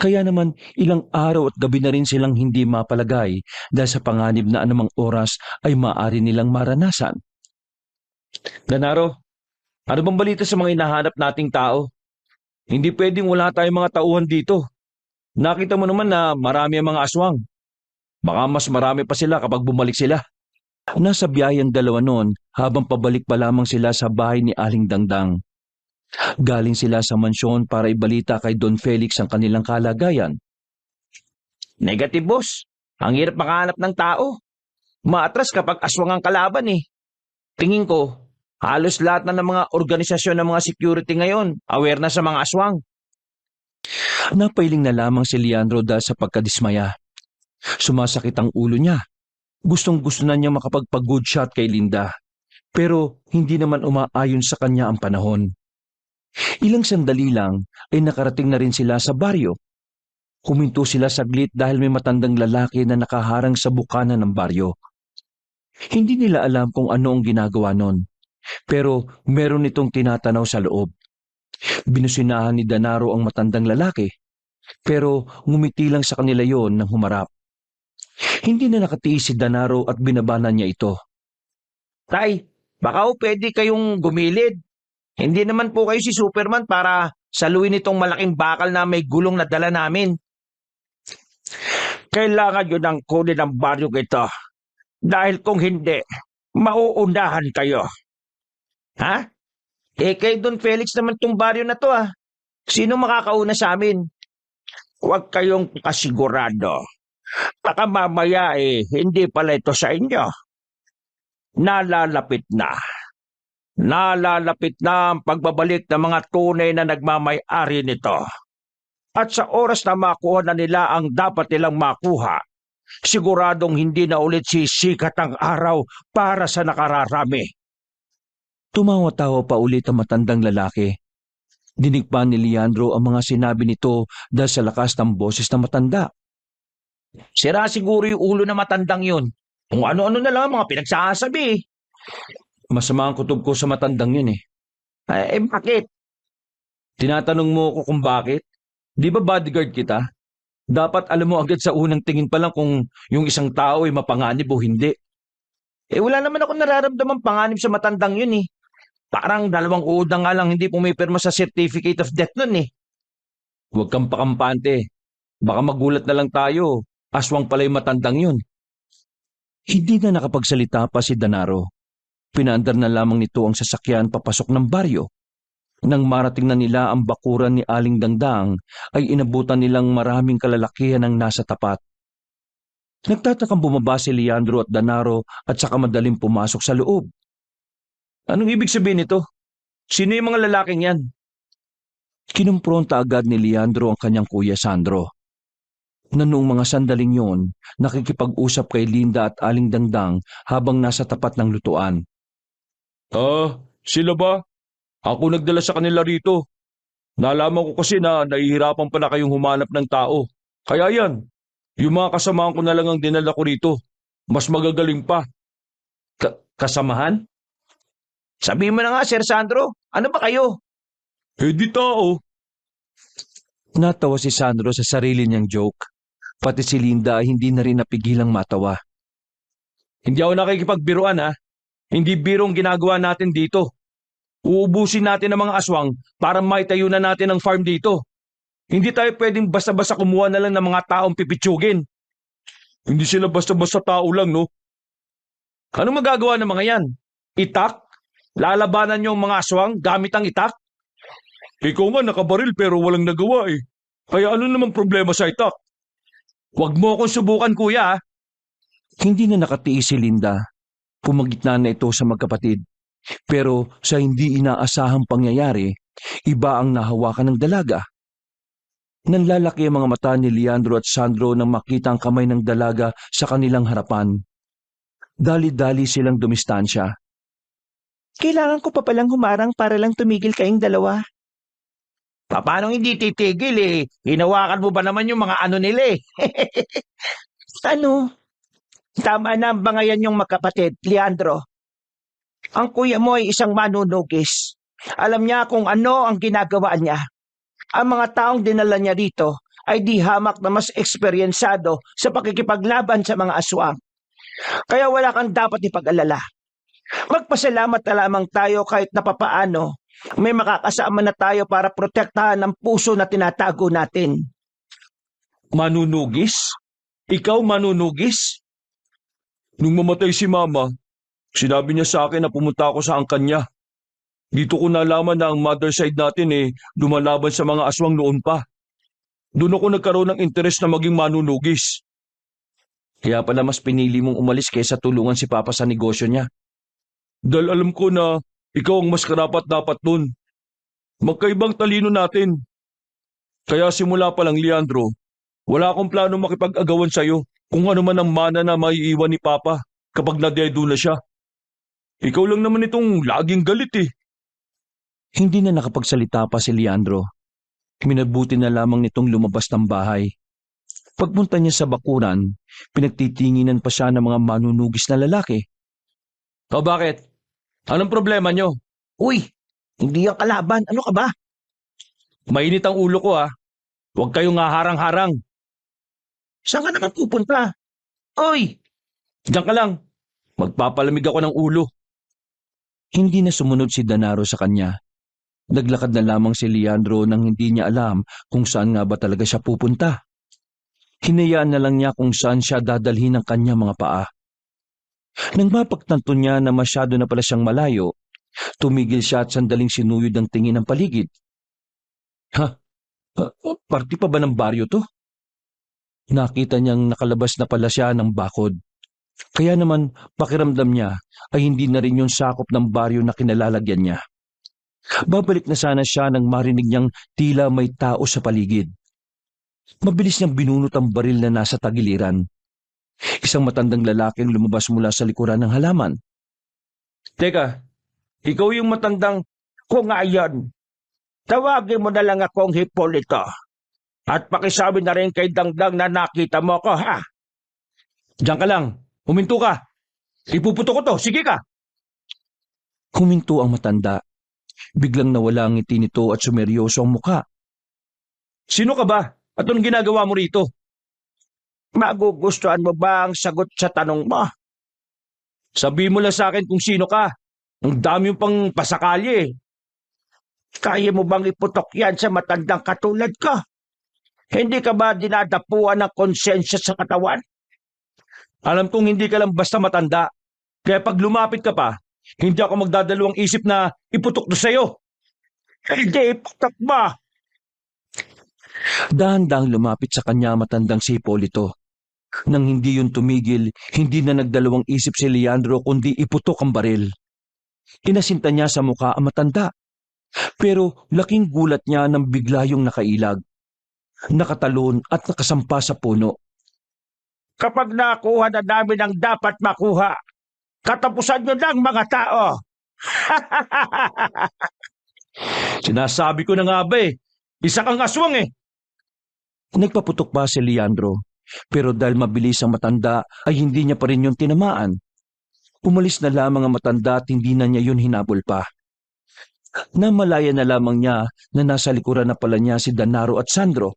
Kaya naman ilang araw at gabi na rin silang hindi mapalagay dahil sa panganib na anumang oras ay maaari nilang maranasan. Danaro, ano bang balita sa mga hinahanap nating tao? Hindi pwedeng wala tayong mga tauhan dito. Nakita mo naman na marami ang mga aswang. Baka mas marami pa sila kapag bumalik sila. Nasa biyayang dalawa noon habang pabalik pa lamang sila sa bahay ni Aling Dangdang. Galing sila sa mansyon para ibalita kay Don Felix ang kanilang kalagayan. Negative, boss. Ang hirap makahanap ng tao. Maatras kapag aswang ang kalaban eh. Tingin ko, halos lahat na ng mga organisasyon ng mga security ngayon aware na sa mga aswang. Napailing na lamang si Leandro dahil sa pagkadismaya. Sumasakit ang ulo niya. Gustong-gusto na niya makapagpag-good shot kay Linda. Pero hindi naman umaayon sa kanya ang panahon. Ilang sandali lang ay nakarating na rin sila sa baryo. Huminto sila saglit dahil may matandang lalaki na nakaharang sa bukana ng baryo. Hindi nila alam kung ano ang ginagawa nun, pero meron itong tinatanaw sa loob. Binusinahan ni Danaro ang matandang lalaki, pero ngumiti lang sa kanila yon nang humarap. Hindi na nakatiis si Danaro at binabanan niya ito. Tay, baka pwede kayong gumilid. Hindi naman po kayo si Superman para saluin itong malaking bakal na may gulong na dala namin. Kailangan yun ang kunin ng baryo ito. Dahil kung hindi, mauunahan kayo. Ha? Kay Don Felix naman tong baryo na to ah. Sino makakauna sa amin? Huwag kayong kasigurado. Baka mamaya hindi pala ito sa inyo. Nalalapit na. Nalalapit na ang pagbabalik ng mga tunay na nagmamay-ari nito. At sa oras na makuha na nila ang dapat nilang makuha, siguradong hindi na ulit sisikat ang araw para sa nakararami. Tumawa-tawa pa ulit ang matandang lalaki. Dinig pa ni Leandro ang mga sinabi nito dahil sa lakas ng boses ng matanda. Sira siguro yung ulo na matandang yun. Kung ano-ano na lang ang mga pinagsasabi eh. Masama ang kutob ko sa matandang yun eh. Bakit? Tinatanong mo ako kung bakit? Di ba bodyguard kita? Dapat alam mo agad sa unang tingin pa lang kung yung isang tao ay mapanganib o hindi. Wala naman ako nararamdamang panganib sa matandang yun eh. Parang 2 uod na nga lang hindi pumipirma sa certificate of death nun eh. Huwag kang pakampante. Baka magulat na lang tayo. Aswang pala yung matandang yun. Hindi na nakapagsalita pa si Danaro. Pinaandar na lamang nito ang sasakyan papasok ng baryo. Nang marating na nila ang bakuran ni Aling Dangdang, ay inabutan nilang maraming kalalakihan ang nasa tapat. Nagtatakang bumaba si Leandro at Danaro at saka madaling pumasok sa loob. Anong ibig sabihin nito? Sino yung mga lalaking yan? Kinumpronta agad ni Leandro ang kanyang kuya Sandro. Na noong mga sandaling yon, nakikipag-usap kay Linda at Aling Dangdang habang nasa tapat ng lutuan. Sila ba? Ako nagdala sa kanila rito. Nalaman ko kasi na nahihirapan pala kayong humanap ng tao. Kaya yan, yung mga kasamahan ko na lang ang dinala ko rito. Mas magagaling pa. Kasamahan? Sabi mo na nga, Sir Sandro. Ano ba kayo? Di tao. Natawa si Sandro sa sarili niyang joke. Pati si Linda ay hindi na rin napigilang matawa. Hindi ako nakikipagbiruan ha. Hindi birong ginagawa natin dito. Uubusin natin ang mga aswang para maitayo na natin ang farm dito. Hindi tayo pwedeng basta-basta kumuha na lang ng mga taong pipitsugin. Hindi sila basta-basta tao lang, no? Ano magagawa ng mga yan? Itak? Lalabanan niyo ang mga aswang gamit ang itak? Ikaw nga nakabaril pero walang nagawa eh. Kaya ano namang problema sa itak? Huwag mo akong subukan, kuya. Hindi na nakatiis si Linda. Pumagitna na ito sa magkapatid. Pero sa hindi inaasahang pangyayari, iba ang nahawakan ng dalaga. Nanlalaki ang mga mata ni Leandro at Sandro nang makita ang kamay ng dalaga sa kanilang harapan. Dali-dali silang dumistansya. Kailangan ko pa palang humarang para lang tumigil kayong dalawa. Paano hindi titigil eh? Hinawakan mo ba naman yung mga ano nila eh? Ano? Tama na ang bangayan yung magkapatid, Leandro. Ang kuya mo ay isang manunugis. Alam niya kung ano ang ginagawa niya. Ang mga taong dinala niya dito ay di hamak na mas eksperyensado sa pakikipaglaban sa mga aswang. Kaya wala kang dapat ipag-alala. Magpasalamat na lamang tayo kahit napapaano. May makakasama na tayo para protektahan ang puso na tinatago natin. Manunugis? Ikaw manunugis? Nung mamatay si Mama, sinabi niya sa akin na pumunta ako sa angkan niya. Dito ko nalaman na ang mother side natin lumalaban sa mga aswang noon pa. Doon ako nagkaroon ng interes na maging manunugis. Kaya pala mas pinili mong umalis kaysa tulungan si Papa sa negosyo niya. Dahil alam ko na ikaw ang mas karapat-dapat nun. Magkaibang talino natin. Kaya simula pa lang, Leandro, wala akong plano makipag-agawan sa'yo kung ano man ang mana na maiiwan ni Papa kapag nadedo na siya. Ikaw lang naman itong laging galit eh. Hindi na nakapagsalita pa si Leandro. Minabuti na lamang nitong lumabas ng bahay. Pagpunta niya sa bakuran, pinagtitinginan pa siya ng mga manunugis na lalaki. O bakit? Anong problema nyo? Uy, hindi ang kalaban. Ano ka ba? Mainit ang ulo ko ha. Huwag kayong haharang-harang. Saan ka naman pupunta? Uy, Diyan ka lang. Magpapalamig ako ng ulo. Hindi na sumunod si Danaro sa kanya. Naglakad na lamang si Leandro nang hindi niya alam kung saan nga ba talaga siya pupunta. Hinayaan na lang niya kung saan siya dadalhin ng kanya mga paa. Nang mapagtanto niya na masyado na pala siyang malayo, tumigil siya at sandaling sinuyod ang tingin ng paligid. Party pa ba ng baryo to? Nakita niyang nakalabas na pala siya ng bakod. Kaya naman pakiramdam niya ay hindi na rin yung sakop ng baryo na kinalalagyan niya. Babalik na sana siya nang marinig niyang tila may tao sa paligid. Mabilis niyang binunot ang baril na nasa tagiliran. Isang matandang lalaking lumabas mula sa likuran ng halaman. Teka, ikaw yung matandang... kung nga yan, tawagin mo na lang akong Hipolito. At pakisabi na rin kay Dangdang na nakita mo ko, ha? Diyan ka lang. Huminto ka. Ipuputo ko to. Sige ka. Huminto ang matanda. Biglang nawala ang ngiti nito at sumeryoso ang mukha. Sino ka ba? At anong ginagawa mo rito? Magugustuhan mo ba ang sagot sa tanong mo? Sabi mo lang sa akin kung sino ka. Ang dami yung pang pasakali eh. Kaya mo bang iputok yan sa matandang katulad ko? Hindi ka ba dinadapuan ng konsensya sa katawan? Alam kong hindi ka lang basta matanda. Kaya pag lumapit ka pa, hindi ako magdadalawang isip na iputok to sa'yo. Hindi iputok mo! Dahan-dahang lumapit sa kanya matandang si Hipolito. Nang hindi yun tumigil, hindi na nagdalawang isip si Leandro kundi iputok ang baril. Inasinta niya sa mukha ang matanda. Pero laking gulat niya nang bigla yung nakailag. Nakatalon at nakasampa sa puno. Kapag nakuha na namin ang dapat makuha, katapusan nyo lang mga tao! Sinasabi ko na nga ba eh. Isa kang aswang eh. Nagpaputok pa si Leandro. Pero dahil mabilis ang matanda ay hindi niya pa rin yung tinamaan. Umalis na lamang ang matanda at hindi na niya yun hinabol pa. Namalaya na lamang niya na nasa likuran na pala niya si Danaro at Sandro.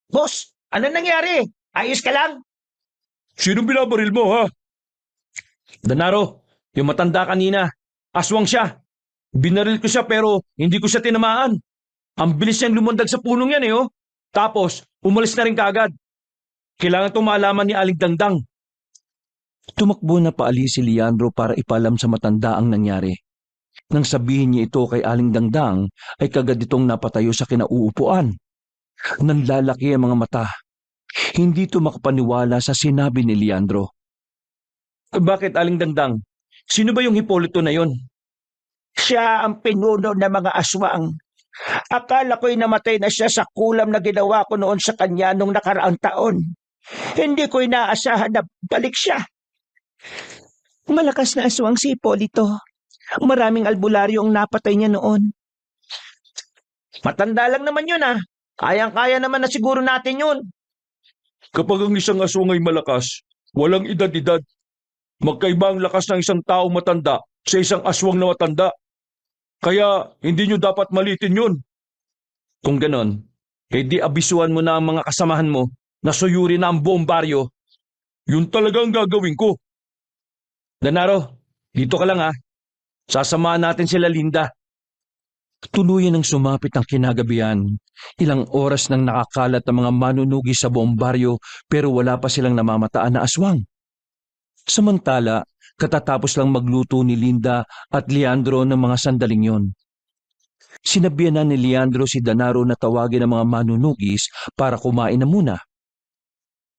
Boss, ano nangyari? Ayos ka lang? Sino binabaril mo ha? Danaro, yung matanda kanina. Aswang siya. Binaril ko siya pero hindi ko siya tinamaan. Ang bilis niyang lumundag sa punong yan eh oh. Tapos, umalis na rin kaagad. Kailangan itong maalaman ni Aling Dangdang. Tumakbo na paalis si Leandro para ipalam sa matanda ang nangyari. Nang sabihin niya ito kay Aling Dangdang, ay kagad itong napatayo sa kinauupuan. Nanlalaki ang mga mata. Hindi ito makapaniwala sa sinabi ni Leandro. Bakit Aling Dangdang? Sino ba yung Hipolito na yon? Siya ang pinuno ng mga aswang. Akala ko'y namatay na siya sa kulam na ginawa ko noon sa kanya nung nakaraang taon. Hindi ko inaasahan na balik siya. Malakas na aswang si Hipolito. Maraming albularyo ang napatay niya noon. Matanda lang naman yun ah. Kayang-kaya naman na siguro natin yun. Kapag ang isang aswang ay malakas, walang edad-edad. Magkaiba ang lakas ng isang tao matanda sa isang aswang na matanda. Kaya hindi nyo dapat malitin yun. Kung ganon, di abisuan mo na ang mga kasamahan mo na suyuri na ang buong baryo. Yun talaga ang gagawin ko. Danaro, dito ka lang ha. Sasamahan natin sila Linda. Tuluyan ng sumapit ang kinagabihan. Ilang oras nang nakakalat ang mga manunugi sa buong baryo pero wala pa silang namamataan na aswang. Samantala, katatapos lang magluto ni Linda at Leandro ng mga sandaling yon. Sinabihan na ni Leandro si Danaro na tawagin ang mga manunugis para kumain na muna.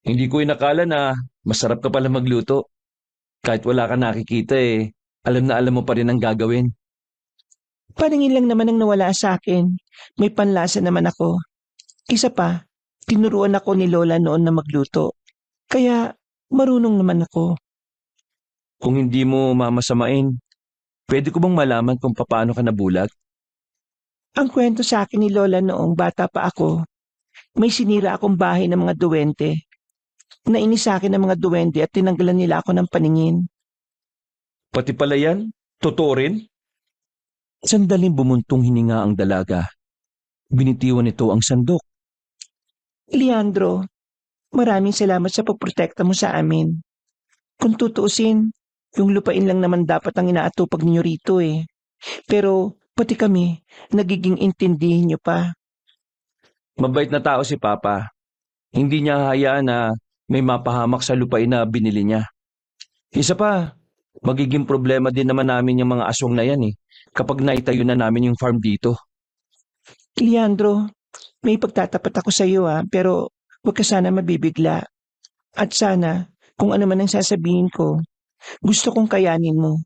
Hindi ko inakala na masarap ka pala magluto. Kahit wala ka nakikita alam na alam mo pa rin ang gagawin. Paningin lang naman ang nawala sa akin. May panlasa naman ako. Isa pa, tinuruan ako ni Lola noon na magluto. Kaya marunong naman ako. Kung hindi mo mamasamain, pwede ko bang malaman kung paano ka nabulag? Ang kwento sa akin ni Lola noong bata pa ako, may sinira akong bahay ng mga duwende. Nainis sa akin ng mga duwende at tinanggalan nila ako ng paningin. Pati pala yan? Totoo rin? Sandaling bumuntong hininga ang dalaga. Binitiwan nito ang sandok. Leandro, maraming salamat sa pagprotekta mo sa amin. Kung tutuusin, yung lupain lang naman dapat ang inaatupag ninyo rito eh. Pero pati kami, nagiging intindihin nyo pa. Mabait na tao si Papa. Hindi niya hayaan na may mapahamak sa lupain na binili niya. Isa pa, magiging problema din naman namin yung mga aswang na yan kapag naitayo na namin yung farm dito. Leandro, may pagtatapat ako sa iyo pero huwag ka sana mabibigla. At sana, kung ano man ang sasabihin ko, gusto kong kayanin mo.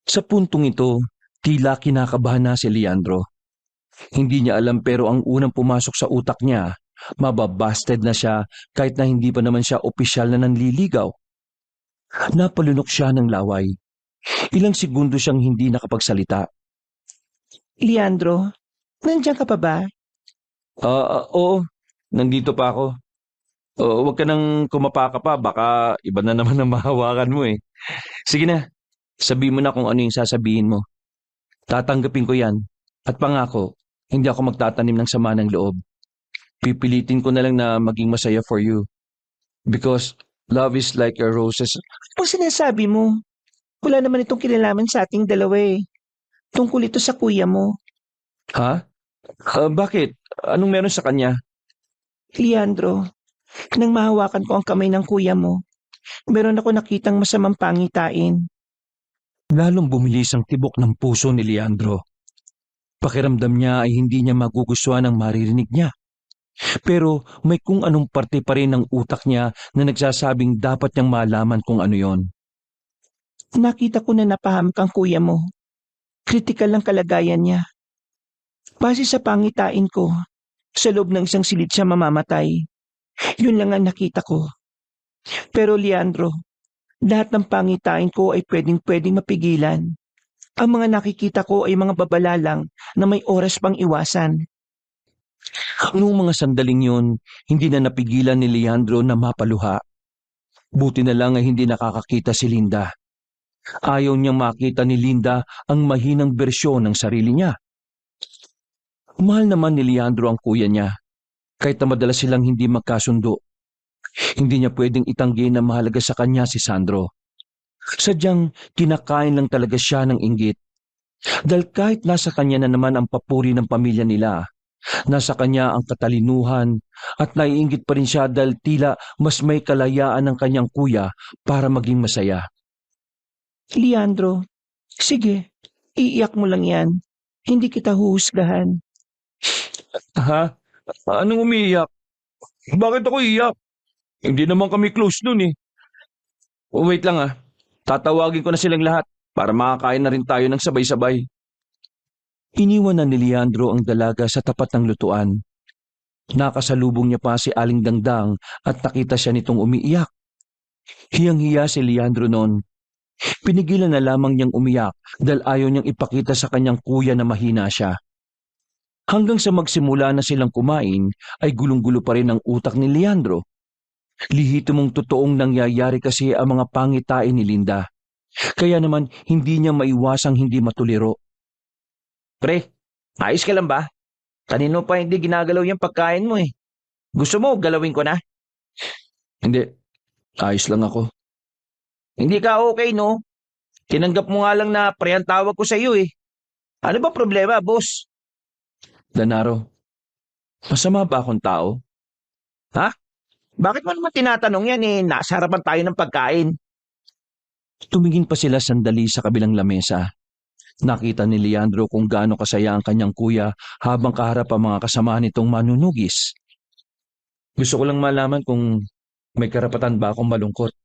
Sa puntong ito, tila kinakabahan na si Leandro. Hindi niya alam pero ang unang pumasok sa utak niya, mababasted na siya kahit na hindi pa naman siya opisyal na nanliligaw. Napalunok siya ng laway. Ilang segundo siyang hindi nakapagsalita. Leandro, nandiyan ka pa ba? Oo, nandito pa ako. Huwag ka nang kumapaka pa, baka iba na naman ang mahawakan mo Sige na, sabihin mo na kung ano yung sasabihin mo. Tatanggapin ko yan at pangako, hindi ako magtatanim ng sama ng loob. Pipilitin ko na lang na maging masaya for you. Because love is like a roses. Ano sinasabi mo? Wala naman itong kinalaman sa ating dalawa Tungkol ito sa kuya mo. Ha? Bakit? Anong meron sa kanya? Leandro, nang mahawakan ko ang kamay ng kuya mo, meron ako nakitang masamang pangitain. Lalong bumilis ang tibok ng puso ni Leandro. Pakiramdam niya ay hindi niya magugustuhan ang maririnig niya. Pero may kung anong parte pa rin ng utak niya na nagsasabing dapat niyang malaman kung ano yon. Nakita ko na napahamak ang kuya mo. Kritikal ang kalagayan niya. Base sa pangitain ko, sa loob ng isang silid siya mamamatay. Yun lang ang nakita ko. Pero Leandro, lahat ng pangitain ko ay pwedeng mapigilan. Ang mga nakikita ko ay mga babala lang na may oras pang iwasan. Noong mga sandaling yun, hindi na napigilan ni Leandro na mapaluha. Buti na lang ay hindi nakakakita si Linda. Ayaw niyang makita ni Linda ang mahinang bersyon ng sarili niya. Mahal naman ni Leandro ang kuya niya, kahit na madalas silang hindi magkasundo. Hindi niya pwedeng itanggi na mahalaga sa kanya si Sandro. Sadyang kinakain lang talaga siya ng inggit. Dahil kahit nasa kanya na naman ang papuri ng pamilya nila, nasa kanya ang katalinuhan at naiinggit pa rin siya dahil tila mas may kalayaan ng kanyang kuya para maging masaya. Leandro, sige, iiyak mo lang yan. Hindi kita huhusgahan. Ha? Anong umiiyak? Bakit ako iyak? Hindi naman kami close nun Wait lang Tatawagin ko na silang lahat. para makakain na rin tayo ng sabay-sabay. Iniwan na ni Leandro ang dalaga sa tapat ng lutuan. Nakasalubong niya pa si Aling Dangdang at nakita siya nitong umiiyak. Hiyang-hiya si Leandro noon. Pinigilan na lamang niyang umiyak dahil ayaw niyang ipakita sa kanyang kuya na mahina siya. Hanggang sa magsimula na silang kumain ay gulong-gulo pa rin ang utak ni Leandro. Lihitimong totoong nangyayari kasi ang mga pangitain ni Linda. Kaya naman hindi niya maiwasang hindi matuliro. Pre, ayos ka lang ba? Kanino pa hindi ginagalaw yung pagkain mo eh. Gusto mo, galawin ko na? Hindi, ayos lang ako. Hindi ka okay, no? Tinanggap mo nga lang na pre ang tawag ko sa iyo eh. Ano ba problema, boss? Danaro, masama ba akong tao? Bakit mo naman tinatanong yan eh? Nasa harapan tayo ng pagkain. Tumingin pa sila sandali sa kabilang lamesa. Nakita ni Leandro kung gaano kasaya ang kanyang kuya habang kaharap ang mga kasama nitong manunugis. Gusto ko lang malaman kung may karapatan ba akong malungkot.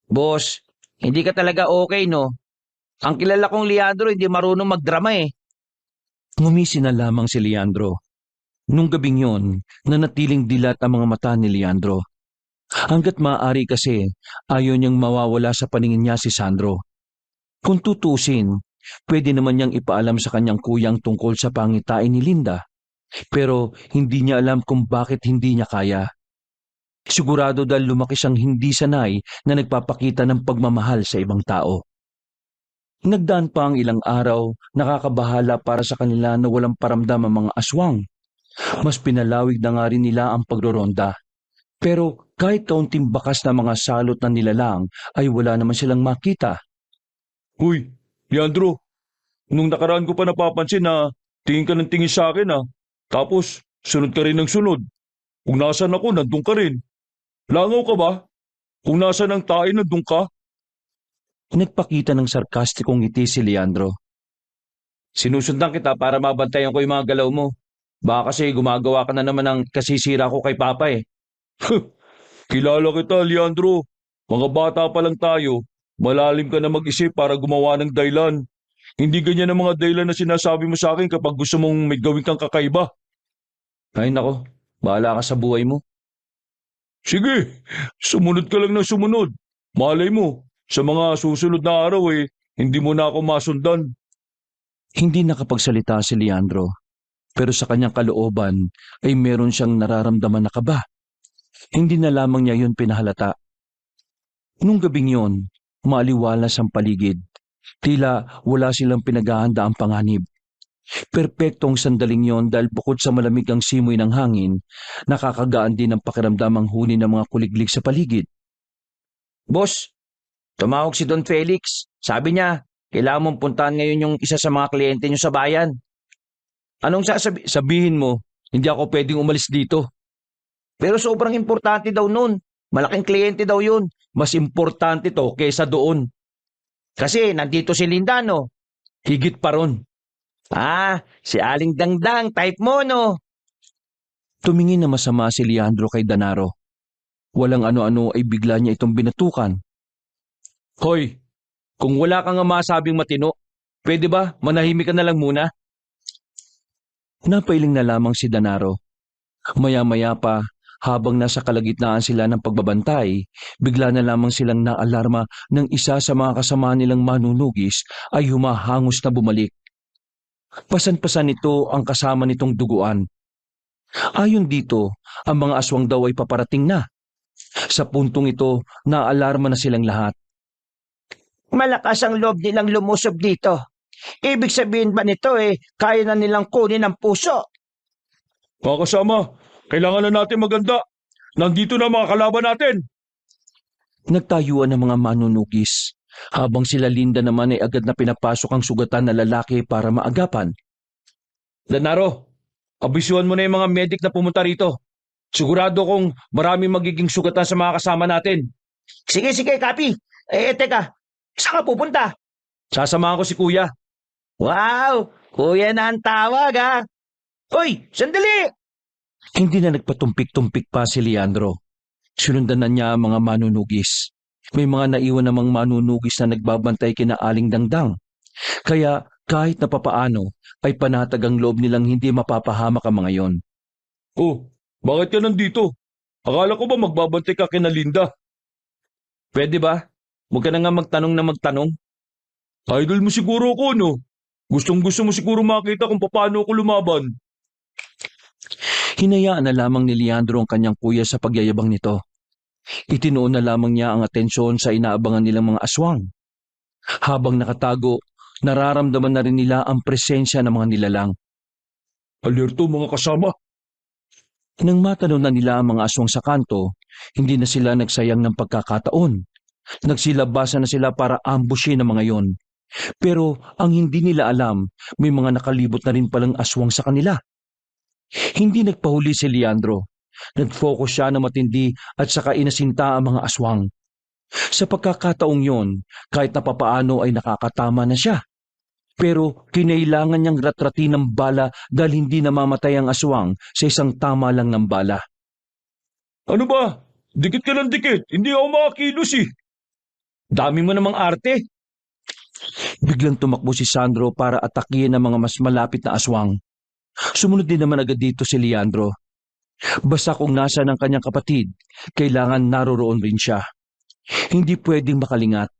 Boss, hindi ka talaga okay, no? Ang kilala kong Leandro hindi marunong magdrama eh. Ngumisi na lamang si Leandro. Nung gabing yon, nanatiling dilat ang mga mata ni Leandro. Hanggat maaari kasi, ayaw niyang mawawala sa paningin niya si Sandro. Kung tutusin, pwede naman niyang ipaalam sa kanyang kuyang tungkol sa pangitain ni Linda. Pero hindi niya alam kung bakit hindi niya kaya. Sigurado dahil lumaki siyang hindi sanay na nagpapakita ng pagmamahal sa ibang tao. Nagdaan pa ang ilang araw, nakakabahala para sa kanila na walang paramdam ang mga aswang. Mas pinalawig na nga rin nila ang pagroronda. Pero kahit kaunting bakas na mga salot na nilalang ay wala naman silang makita. Uy, Leandro, nung nakaraan ko pa napapansin na tingin ka ng tingin sa akin Tapos, sunod ka rin ng sunod. Kung nasan ako, nandun ka rin. Langaw ka ba? Kung nasan ang tae, nandun ka. Nagpakita ng sarkastikong ngiti si Leandro. Sinusundan kita para mabantayan ko yung mga galaw mo. Baka kasi gumagawa ka na naman ng kasisira ko kay Papa eh. Kilala kita, Leandro. Mga bata pa lang tayo. Malalim ka na mag-isip para gumawa ng dahilan. Hindi ganyan ang mga dahilan na sinasabi mo sa akin kapag gusto mong may gawin kang kakaiba. Ay nako, bahala ka sa buhay mo. Sige, sumunod ka lang ng sumunod. Malay mo, sa mga susunod na araw hindi mo na ako masundan. Hindi nakapagsalita si Leandro, pero sa kanyang kalooban ay meron siyang nararamdaman na kaba. Hindi na lamang niya yun pinahalata. Nung gabing yon, maaliwalas ang paligid. Tila wala silang pinaghahanda ang panganib. Perpektong sandaling yon dahil bukod sa malamig ang simoy ng hangin, nakakagaan din ang pakiramdam ang huni ng mga kuliglig sa paligid. Boss, tumawag si Don Felix. Sabi niya, kailangan mong puntahan ngayon yung isa sa mga kliyente niyo sa bayan. Anong Sabihin mo, hindi ako pwedeng umalis dito. Pero sobrang importante daw nun. Malaking kliyente daw yun. Mas importante to kaysa doon. Kasi nandito si Linda, no? Higit pa ron. Si Aling Dangdang, type mo, no? Tumingin na masama si Leandro kay Danaro. Walang ano-ano ay bigla niya itong binatukan. Hoy, kung wala kang masabing matino, pwede ba manahimik ka na lang muna? Napailing na lamang si Danaro. Maya-maya pa, habang nasa kalagitnaan sila ng pagbabantay, bigla na lamang silang naalarma ng isa sa mga kasama nilang manunugis ay humahangos na bumalik. Pasan-pasan nito ang kasama nitong duguan. Ayon dito, ang mga aswang daw ay paparating na. Sa puntong ito, naalarma na silang lahat. Malakas ang loob nilang lumusob dito. Ibig sabihin ba nito kaya na nilang kunin ang puso? Mga kasama, kailangan na natin maganda. Nandito na mga kalaban natin. Nagtayuan ang mga manunugis, habang sila Linda naman ay agad na pinapasok ang sugatan na lalaki para maagapan. Danaro, abisuhan mo na yung mga medic na pumunta rito. Sigurado kong maraming magiging sugatan sa mga kasama natin. Sige, Kapi. Teka, saan ka pupunta? Sasamahan ko si Kuya. Wow, kuya na ang tawag Hoy, sandali! Hindi na nagpatumpik-tumpik pa si Leandro. Sinundan na niya ang mga manunugis. May mga naiwan namang manunugis na nagbabantay kina Aling Dangdang. Kaya kahit na papaano ay panatag ang loob nilang hindi mapapahamak ang mga yon. Oh, bakit ka nandito? Akala ko ba magbabantay ka kina Linda? Pwede ba? Huwag ka na nga magtanong na magtanong. Idol mo siguro ako, no? Gustong gusto mo siguro makita kung paano ako lumaban. Hinayaan na lamang ni Leandro ang kanyang kuya sa pagyayabang nito. Itinuon na lamang niya ang atensyon sa inaabangan nilang mga aswang. Habang nakatago, nararamdaman na rin nila ang presensya ng mga nilalang. Alerto mga kasama. Nang matanong na nila ang mga aswang sa kanto, hindi na sila nagsayang ng pagkakataon. Nagsilabasan na sila para ambushin ang mga yon. Pero ang hindi nila alam, may mga nakalibot na rin palang aswang sa kanila. Hindi nagpahuli si Leandro. Nag-focus siya na matindi at saka inasinta ang mga aswang. Sa pagkakataong yon, kahit na papaano ay nakakatama na siya. Pero kinailangan niyang ratratin ng bala dahil hindi namamatay ang aswang sa isang tama lang ng bala. Ano ba? Dikit ka ng dikit. Hindi ako makakilos eh. Dami mo namang arte. Biglang tumakbo si Sandro para atakihin ang mga mas malapit na aswang. Sumunod din naman agad dito si Leandro. Basta kung nasa ng kanyang kapatid, kailangan naroroon rin siya. Hindi pwedeng makalingat.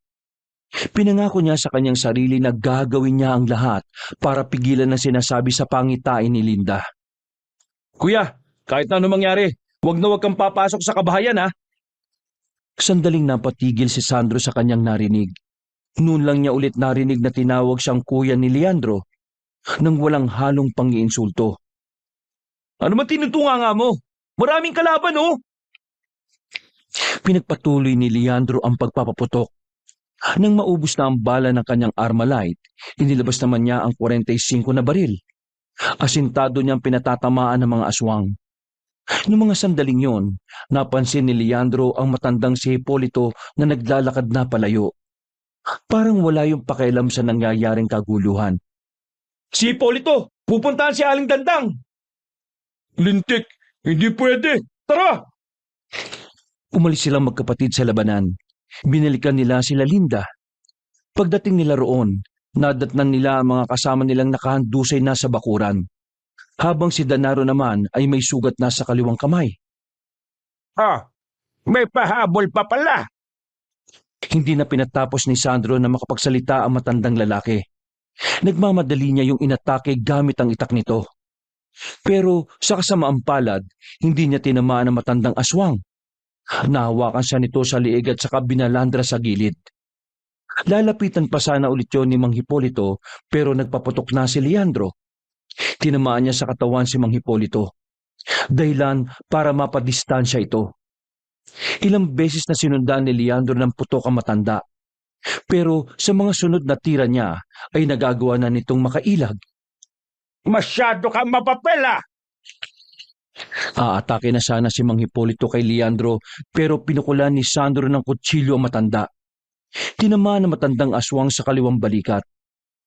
Pinangako niya sa kanyang sarili na gagawin niya ang lahat para pigilan ang sinasabi sa pangitain ni Linda. Kuya, kahit na ano mangyari, huwag kang papasok sa kabahayan ha. Sandaling napatigil si Sandro sa kanyang narinig. Noon lang niya ulit narinig na tinawag siyang kuya ni Leandro nang walang halong pang-iinsulto. Ano man tinutunganga mo? Maraming kalaban oh. Pinagpatuloy ni Leandro ang pagpapaputok. Nang maubos na ang bala ng kanyang Armalite, inilabas naman niya ang 45 na baril. Asintado niyang pinatatamaan ng mga aswang. Noong mga sandaling yon, napansin ni Leandro ang matandang si Hipolito na naglalakad na palayo. Parang wala yung pakialam sa nangyayaring kaguluhan. Si Hipolito, pupuntahan si Aling Dandang. Lintik, hindi pwede. Tara! Umalis silang magkapatid sa labanan. Binalikan nila sila Linda. Pagdating nila roon, nadatnan nila ang mga kasama nilang nakahandusay na sa bakuran. Habang si Danaro naman ay may sugat na sa kaliwang kamay. May pahabol pa pala. Hindi na pinatapos ni Sandro na makapagsalita ang matandang lalaki. Nagmamadali niya yung inatake gamit ang itak nito. Pero sa kasamaang palad, hindi niya tinamaan ang matandang aswang. Nahawakan siya nito sa liig at saka binalandra sa gilid. Lalapitan pa sana ulit yun ni Mang Hipolito pero nagpaputok na si Leandro. Tinamaan niya sa katawan si Mang Hipolito. Dahilan para mapadistansya ito. Ilang beses na sinundan ni Leandro ng putok ang matanda. Pero sa mga sunod na tira niya ay nagagawa na nitong makailag. Masyado kang mapapela. Aatake na sana si Mang Hipolito kay Leandro pero pinukulan ni Sandro ng kutsilyo ang matanda. Tinamaan ang matandang aswang sa kaliwang balikat.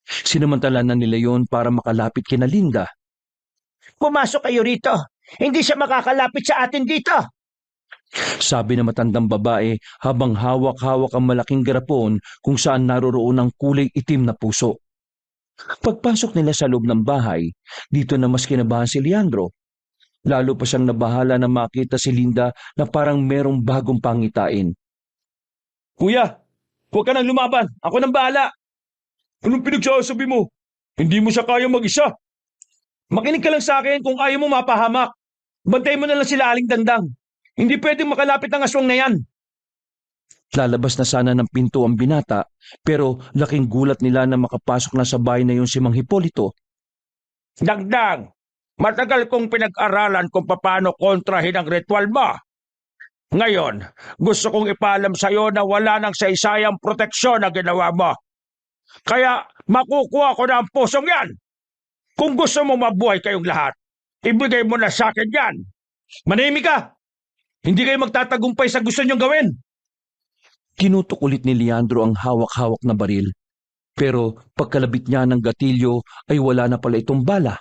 Sinamantala na nila yon para makalapit kina Linda. Pumasok kayo rito. Hindi siya makakalapit sa atin dito. Sabi ng matandang babae habang hawak-hawak ang malaking garapon kung saan naroroon ang kulay itim na puso. Pagpasok nila sa loob ng bahay, dito na mas kinabahan si Leandro. Lalo pa siyang nabahala na makita si Linda na parang merong bagong pangitain. Kuya, huwag ka nang lumaban. Ako nang bahala. Anong pinagsasabi mo? Hindi mo siya kaya mag-isa. Makinig ka lang sa akin kung ayaw mo mapahamak. Bantay mo na lang sila Aling Dandang. Hindi pwedeng makalapit ang aswang na yan. Lalabas na sana ng pinto ang binata pero laking gulat nila na makapasok na sa bahay na yun si Mang Hipolito. Dagdag, matagal kong pinag-aralan kung paano kontrahin ang ritual mo. Ngayon, gusto kong ipaalam sa iyo na wala nang saysayang proteksyon na ginawa mo. Kaya makukuha ko na ang pusong yan. Kung gusto mo mabuhay kayong lahat, ibigay mo na sa akin yan. Manahimik ka! Hindi kayo magtatagumpay sa gusto niyong gawin. Kinutok ulit ni Leandro ang hawak-hawak na baril. Pero pagkalabit niya ng gatilyo ay wala na pala itong bala.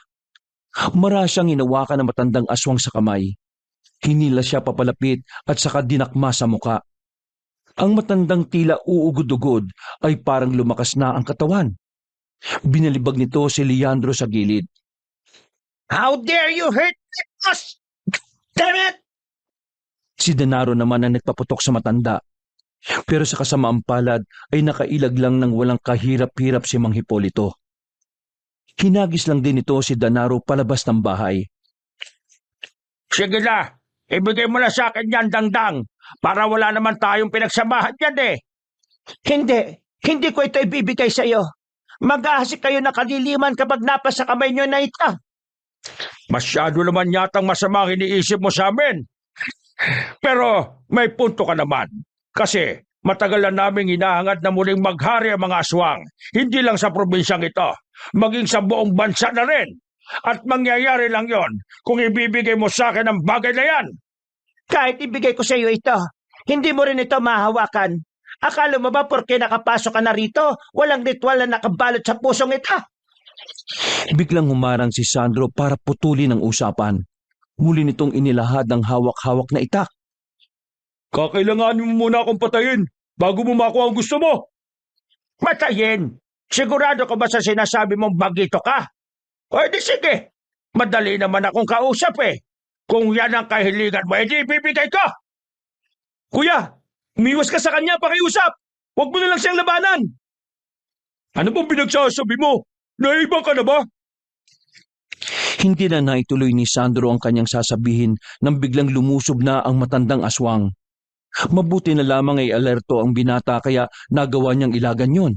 Mara siyang hinawakan ng matandang aswang sa kamay. Hinila siya papalapit at saka dinakma sa muka. Ang matandang tila uugod-ugod ay parang lumakas na ang katawan. Binalibag nito si Leandro sa gilid. How dare you hurt my boss? Damn it! Si Denaro naman ang nagpaputok sa matanda. Pero sa kasamaang palad ay nakailag lang ng walang kahirap-hirap si Mang Hipolito. Hinagis lang din ito si Denaro palabas ng bahay. Sige na, ibigay mo na sa akin yan, Dangdang, para wala naman tayong pinagsamahan yan eh. Hindi ko ito ibibigay sa iyo. Mag-aasi kayo na kaliliman kapag napasa kamay nyo na ito. Masyado naman yatang masama ang iniisip mo sa amin. Pero may punto ka naman. Kasi matagal na naming hinahangad na muling maghari ang mga aswang. Hindi lang sa probinsyang ito, maging sa buong bansa na rin. At mangyayari lang yon kung ibibigay mo sa akin ang bagay na yan. Kahit ibigay ko sa iyo ito, hindi mo rin ito mahawakan. Akala mo ba porke nakapasok ka na rito, walang ritual na nakabalot sa pusong ito? Biglang humarang si Sandro para putulin ang usapan. Muli nitong inilahad ang hawak-hawak na itak. Kakailanganin mo muna akong patayin bago mo makuha ang gusto mo. Matayin! Sigurado ka ba sa sinasabi mong bagito ka? O di sige, madali naman akong kausap eh. Kung yan ang kahilingan mo, edi ibibigay ko! Kuya, umiwas ka sa kanya pakiusap. Huwag mo na lang siyang labanan. Ano bang pinagsasabi mo? Naibang ka na ba? Hindi na naituloy ni Sandro ang kanyang sasabihin nang biglang lumusob na ang matandang aswang. Mabuti na lamang ay alerto ang binata kaya nagawa niyang ilagan yon.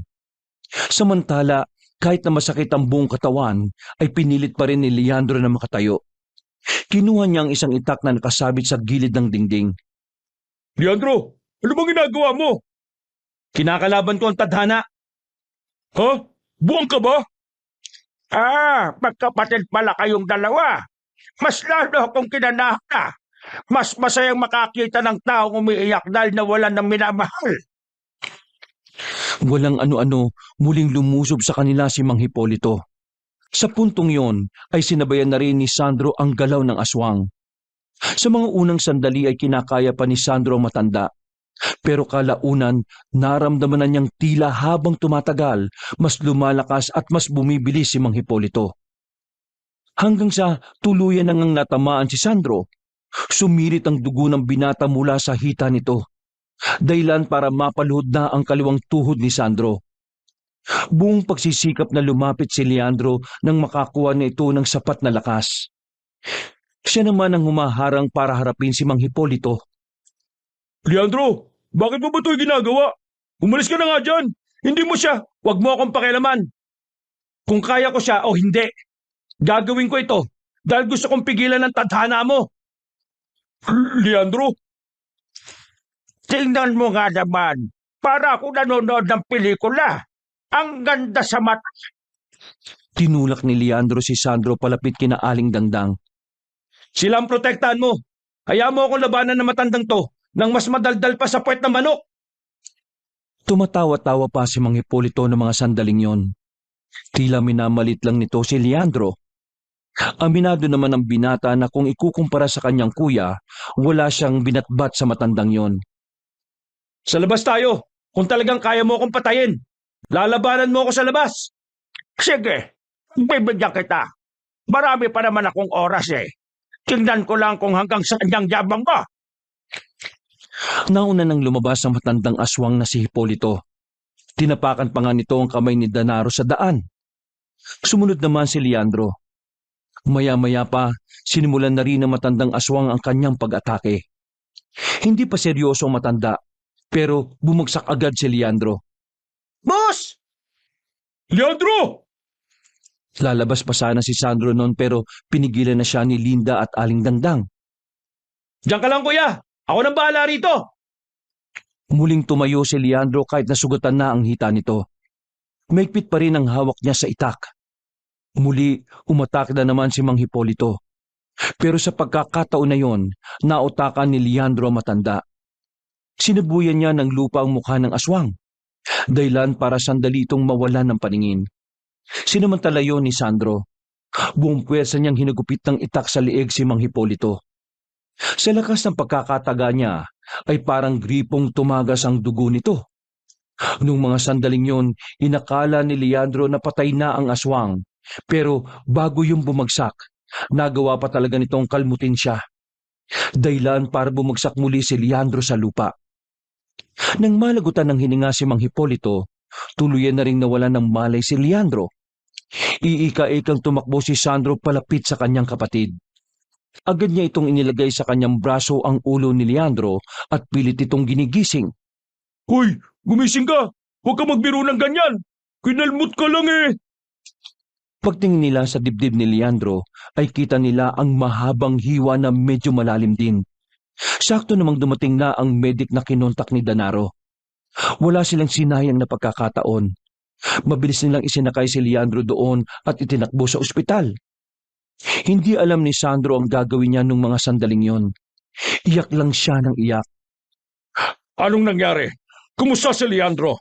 Samantala, kahit na masakit ang buong katawan, ay pinilit pa rin ni Leandro na makatayo. Kinuha niya ang isang itak na nakasabit sa gilid ng dingding. Leandro, ano bang ginagawa mo? Kinakalaban ko ang tadhana. Ha? Buwang ka ba? Magkapatid pala kayong dalawa. Mas lalo akong kinanaka. Mas masayang makakita ng taong umiiyak dahil nawalan ng minamahal. Walang ano-ano, muling lumusob sa kanila si Mang Hipolito. Sa puntong yon ay sinabayan na rin ni Sandro ang galaw ng aswang. Sa mga unang sandali ay kinakaya pa ni Sandro ang matanda. Pero kalaunan, naramdaman na niyang tila habang tumatagal, mas lumalakas at mas bumibilis si Mang Hipolito. Hanggang sa tuluyan nang natamaan si Sandro, sumirit ang dugo ng binata mula sa hita nito. Dahilan para mapaluhod na ang kaliwang tuhod ni Sandro. Buong pagsisikap na lumapit si Leandro nang makakuha na ito ng sapat na lakas. Siya naman ang humaharang para harapin si Mang Hipolito. Leandro, bakit mo ba ito ginagawa? Umalis ka na nga dyan. Hindi mo siya. Huwag mo akong pakialaman. Kung kaya ko siya o hindi, gagawin ko ito dahil gusto kong pigilan ng tadhana mo. Leandro? Tingnan mo nga naman, para ako nanonood ng pelikula. Ang ganda sa mata. Tinulak ni Leandro si Sandro palapit kina Aling Dangdang. Sila ang protektahan mo. Hayaan mo akong labanan ng matandang to nang mas madaldal pa sa puwet ng manok. Tumatawa-tawa pa si Mang Hipolito ng mga sandaling yon. Tila minamalit lang nito si Leandro. Aminado naman ang binata na kung ikukumpara sa kanyang kuya, wala siyang binatbat sa matandang yon. Sa labas tayo. Kung talagang kaya mo akong patayin, lalabanan mo ako sa labas. Sige, bibigyan kita. Marami pa naman akong oras eh. Tingnan ko lang kung hanggang saan yung yabang mo. Nauna nang lumabas ang matandang aswang na si Hipolito. Tinapakan pa nga nito ang kamay ni Denaro sa daan. Sumunod naman si Leandro. Maya-maya pa, sinimulan na rin ng matandang aswang ang kanyang pag-atake. Hindi pa seryoso ang matanda, pero bumagsak agad si Leandro. Boss! Leandro! Lalabas pa sana si Sandro noon pero pinigilan na siya ni Linda at Aling Dangdang. Diyan ka lang kuya. Ako nang bahala rito. Muling tumayo si Leandro kahit nasugatan na ang hita nito. Maigpit pa rin ang hawak niya sa itak. Muli, umatake na naman si Mang Hipolito. Pero sa pagkakataon na yon, nautakan ni Leandro ang matanda. Sinabuyan niya ng lupa ang mukha ng aswang. Dahilan para sandali itong mawalan ng paningin. Sinamantala yon ni Sandro. Buong puwersa niyang hinagupit ng itak sa lieg si Mang Hipolito. Sa lakas ng pagkakataga niya ay parang gripong tumagas ang dugo nito. Nung mga sandaling yon, inakala ni Leandro na patay na ang aswang. Pero bago yung bumagsak, nagawa pa talaga nitong kalmutin siya. Dahilan para bumagsak muli si Leandro sa lupa. Nang malagutan ng hininga si Mang Hipolito, tuluyan na ring nawala ng malay si Leandro. Iika-ikang tumakbo si Sandro palapit sa kanyang kapatid. Agad niya itong inilagay sa kanyang braso ang ulo ni Leandro at pilit itong ginigising. Hoy, gumising ka! Huwag ka magbiro ng ganyan! Kinalmot ka lang eh! Pagtingin nila sa dibdib ni Leandro ay kita nila ang mahabang hiwa na medyo malalim din. Sakto namang dumating na ang medik na kinontak ni Danaro. Wala silang sinayang na pagkakataon. Mabilis nilang isinakay si Leandro doon at itinakbo sa ospital. Hindi alam ni Sandro ang gagawin niya nung mga sandaling yon. Iyak lang siya ng iyak. Anong nangyari? Kumusta si Leandro?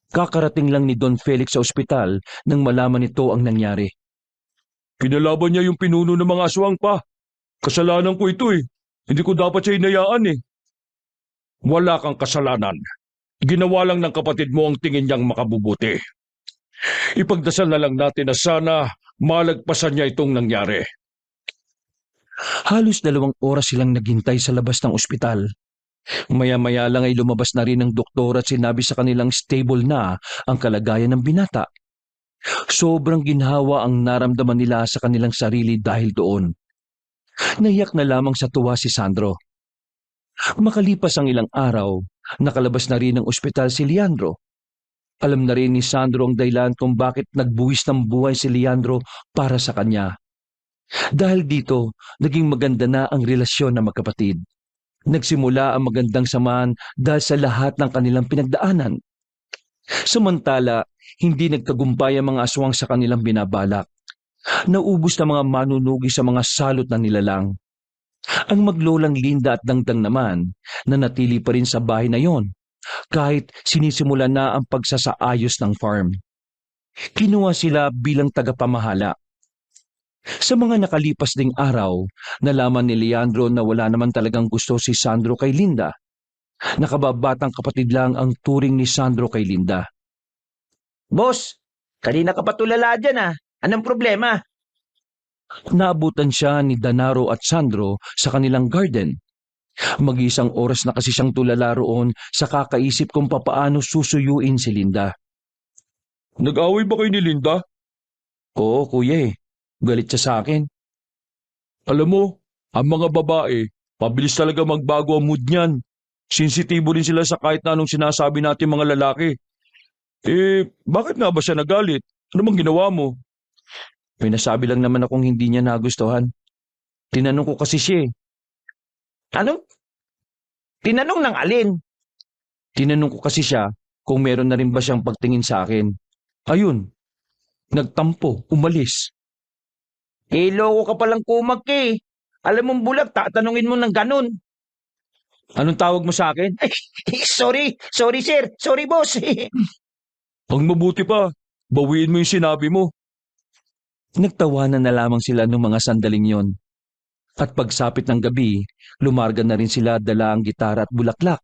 Kakarating lang ni Don Felix sa ospital nang malaman nito ang nangyari. Kinalaban niya yung pinuno ng mga aswang pa. Kasalanan ko ito eh. Hindi ko dapat siya hinayaan eh. Wala kang kasalanan. Ginawa lang ng kapatid mo ang tingin niyang makabubuti. Ipagdasal na lang natin na sana malagpasan niya itong nangyari. Halos 2 oras silang naghintay sa labas ng ospital. Maya-maya lang ay lumabas na rin ang doktor at sinabi sa kanilang stable na ang kalagayan ng binata. Sobrang ginhawa ang naramdaman nila sa kanilang sarili dahil doon. Naiyak na lamang sa tuwa si Sandro. Makalipas ang ilang araw, nakalabas na rin ng ospital si Leandro. Alam na rin ni Sandro ang dahilan kung bakit nagbuwis ng buhay si Leandro para sa kanya. Dahil dito, naging maganda na ang relasyon ng magkapatid. Nagsimula ang magandang samahan dahil sa lahat ng kanilang pinagdaanan. Samantala, hindi nagtagumpay ang mga aswang sa kanilang binabalak. Naubos na mga manunugi sa mga salot na nilalang. Ang maglolang Linda at Dangdang naman, nanatili pa rin sa bahay na yon, kahit sinisimula na ang pagsasaayos ng farm. Kinuha sila bilang tagapamahala. Sa mga nakalipas ding araw, nalaman ni Leandro na wala naman talagang gusto si Sandro kay Linda. Nakababatang kapatid lang ang turing ni Sandro kay Linda. Boss, kanina ka pa tulala dyan ah. Anong problema? Naabutan siya ni Danaro at Sandro sa kanilang garden. Mag-isang oras na kasi siyang tulala roon sa kakaisip kung papaano susuyuin si Linda. Nag-away ba kayo ni Linda? Oo, kuya eh. Galit siya sa akin. Alam mo, ang mga babae, pabilis talaga magbago ang mood niyan. Sensitibo rin sila sa kahit na anong sinasabi natin mga lalaki. Bakit nga ba siya nagalit? Ano bang ginawa mo? May nasabi lang naman akong hindi niya nagustuhan. Tinanong ko kasi siya eh. Ano? Tinanong ng alin? Tinanong ko kasi siya kung meron na rin ba siyang pagtingin sa akin. Ayun, nagtampo, umalis. Loko ka palang kumag eh. Alam mong bulag, tatanungin mo ng ganun. Anong tawag mo sa akin? Sorry sir, sorry boss. Ang mabuti pa, bawiin mo yung sinabi mo. Nagtawanan na lamang sila ng mga sandaling yon. At pagsapit ng gabi, lumarga na rin sila dala ang gitara at bulaklak.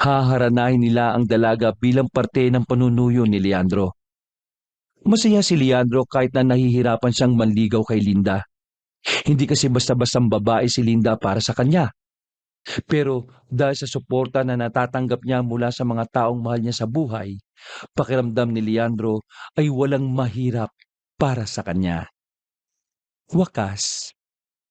Haharanahin nila ang dalaga bilang parte ng panunuyo ni Leandro. Masaya si Leandro kahit na nahihirapan siyang manligaw kay Linda. Hindi kasi basta-bastang babae si Linda para sa kanya. Pero dahil sa suporta na natatanggap niya mula sa mga taong mahal niya sa buhay, pakiramdam ni Leandro ay walang mahirap para sa kanya. Wakas.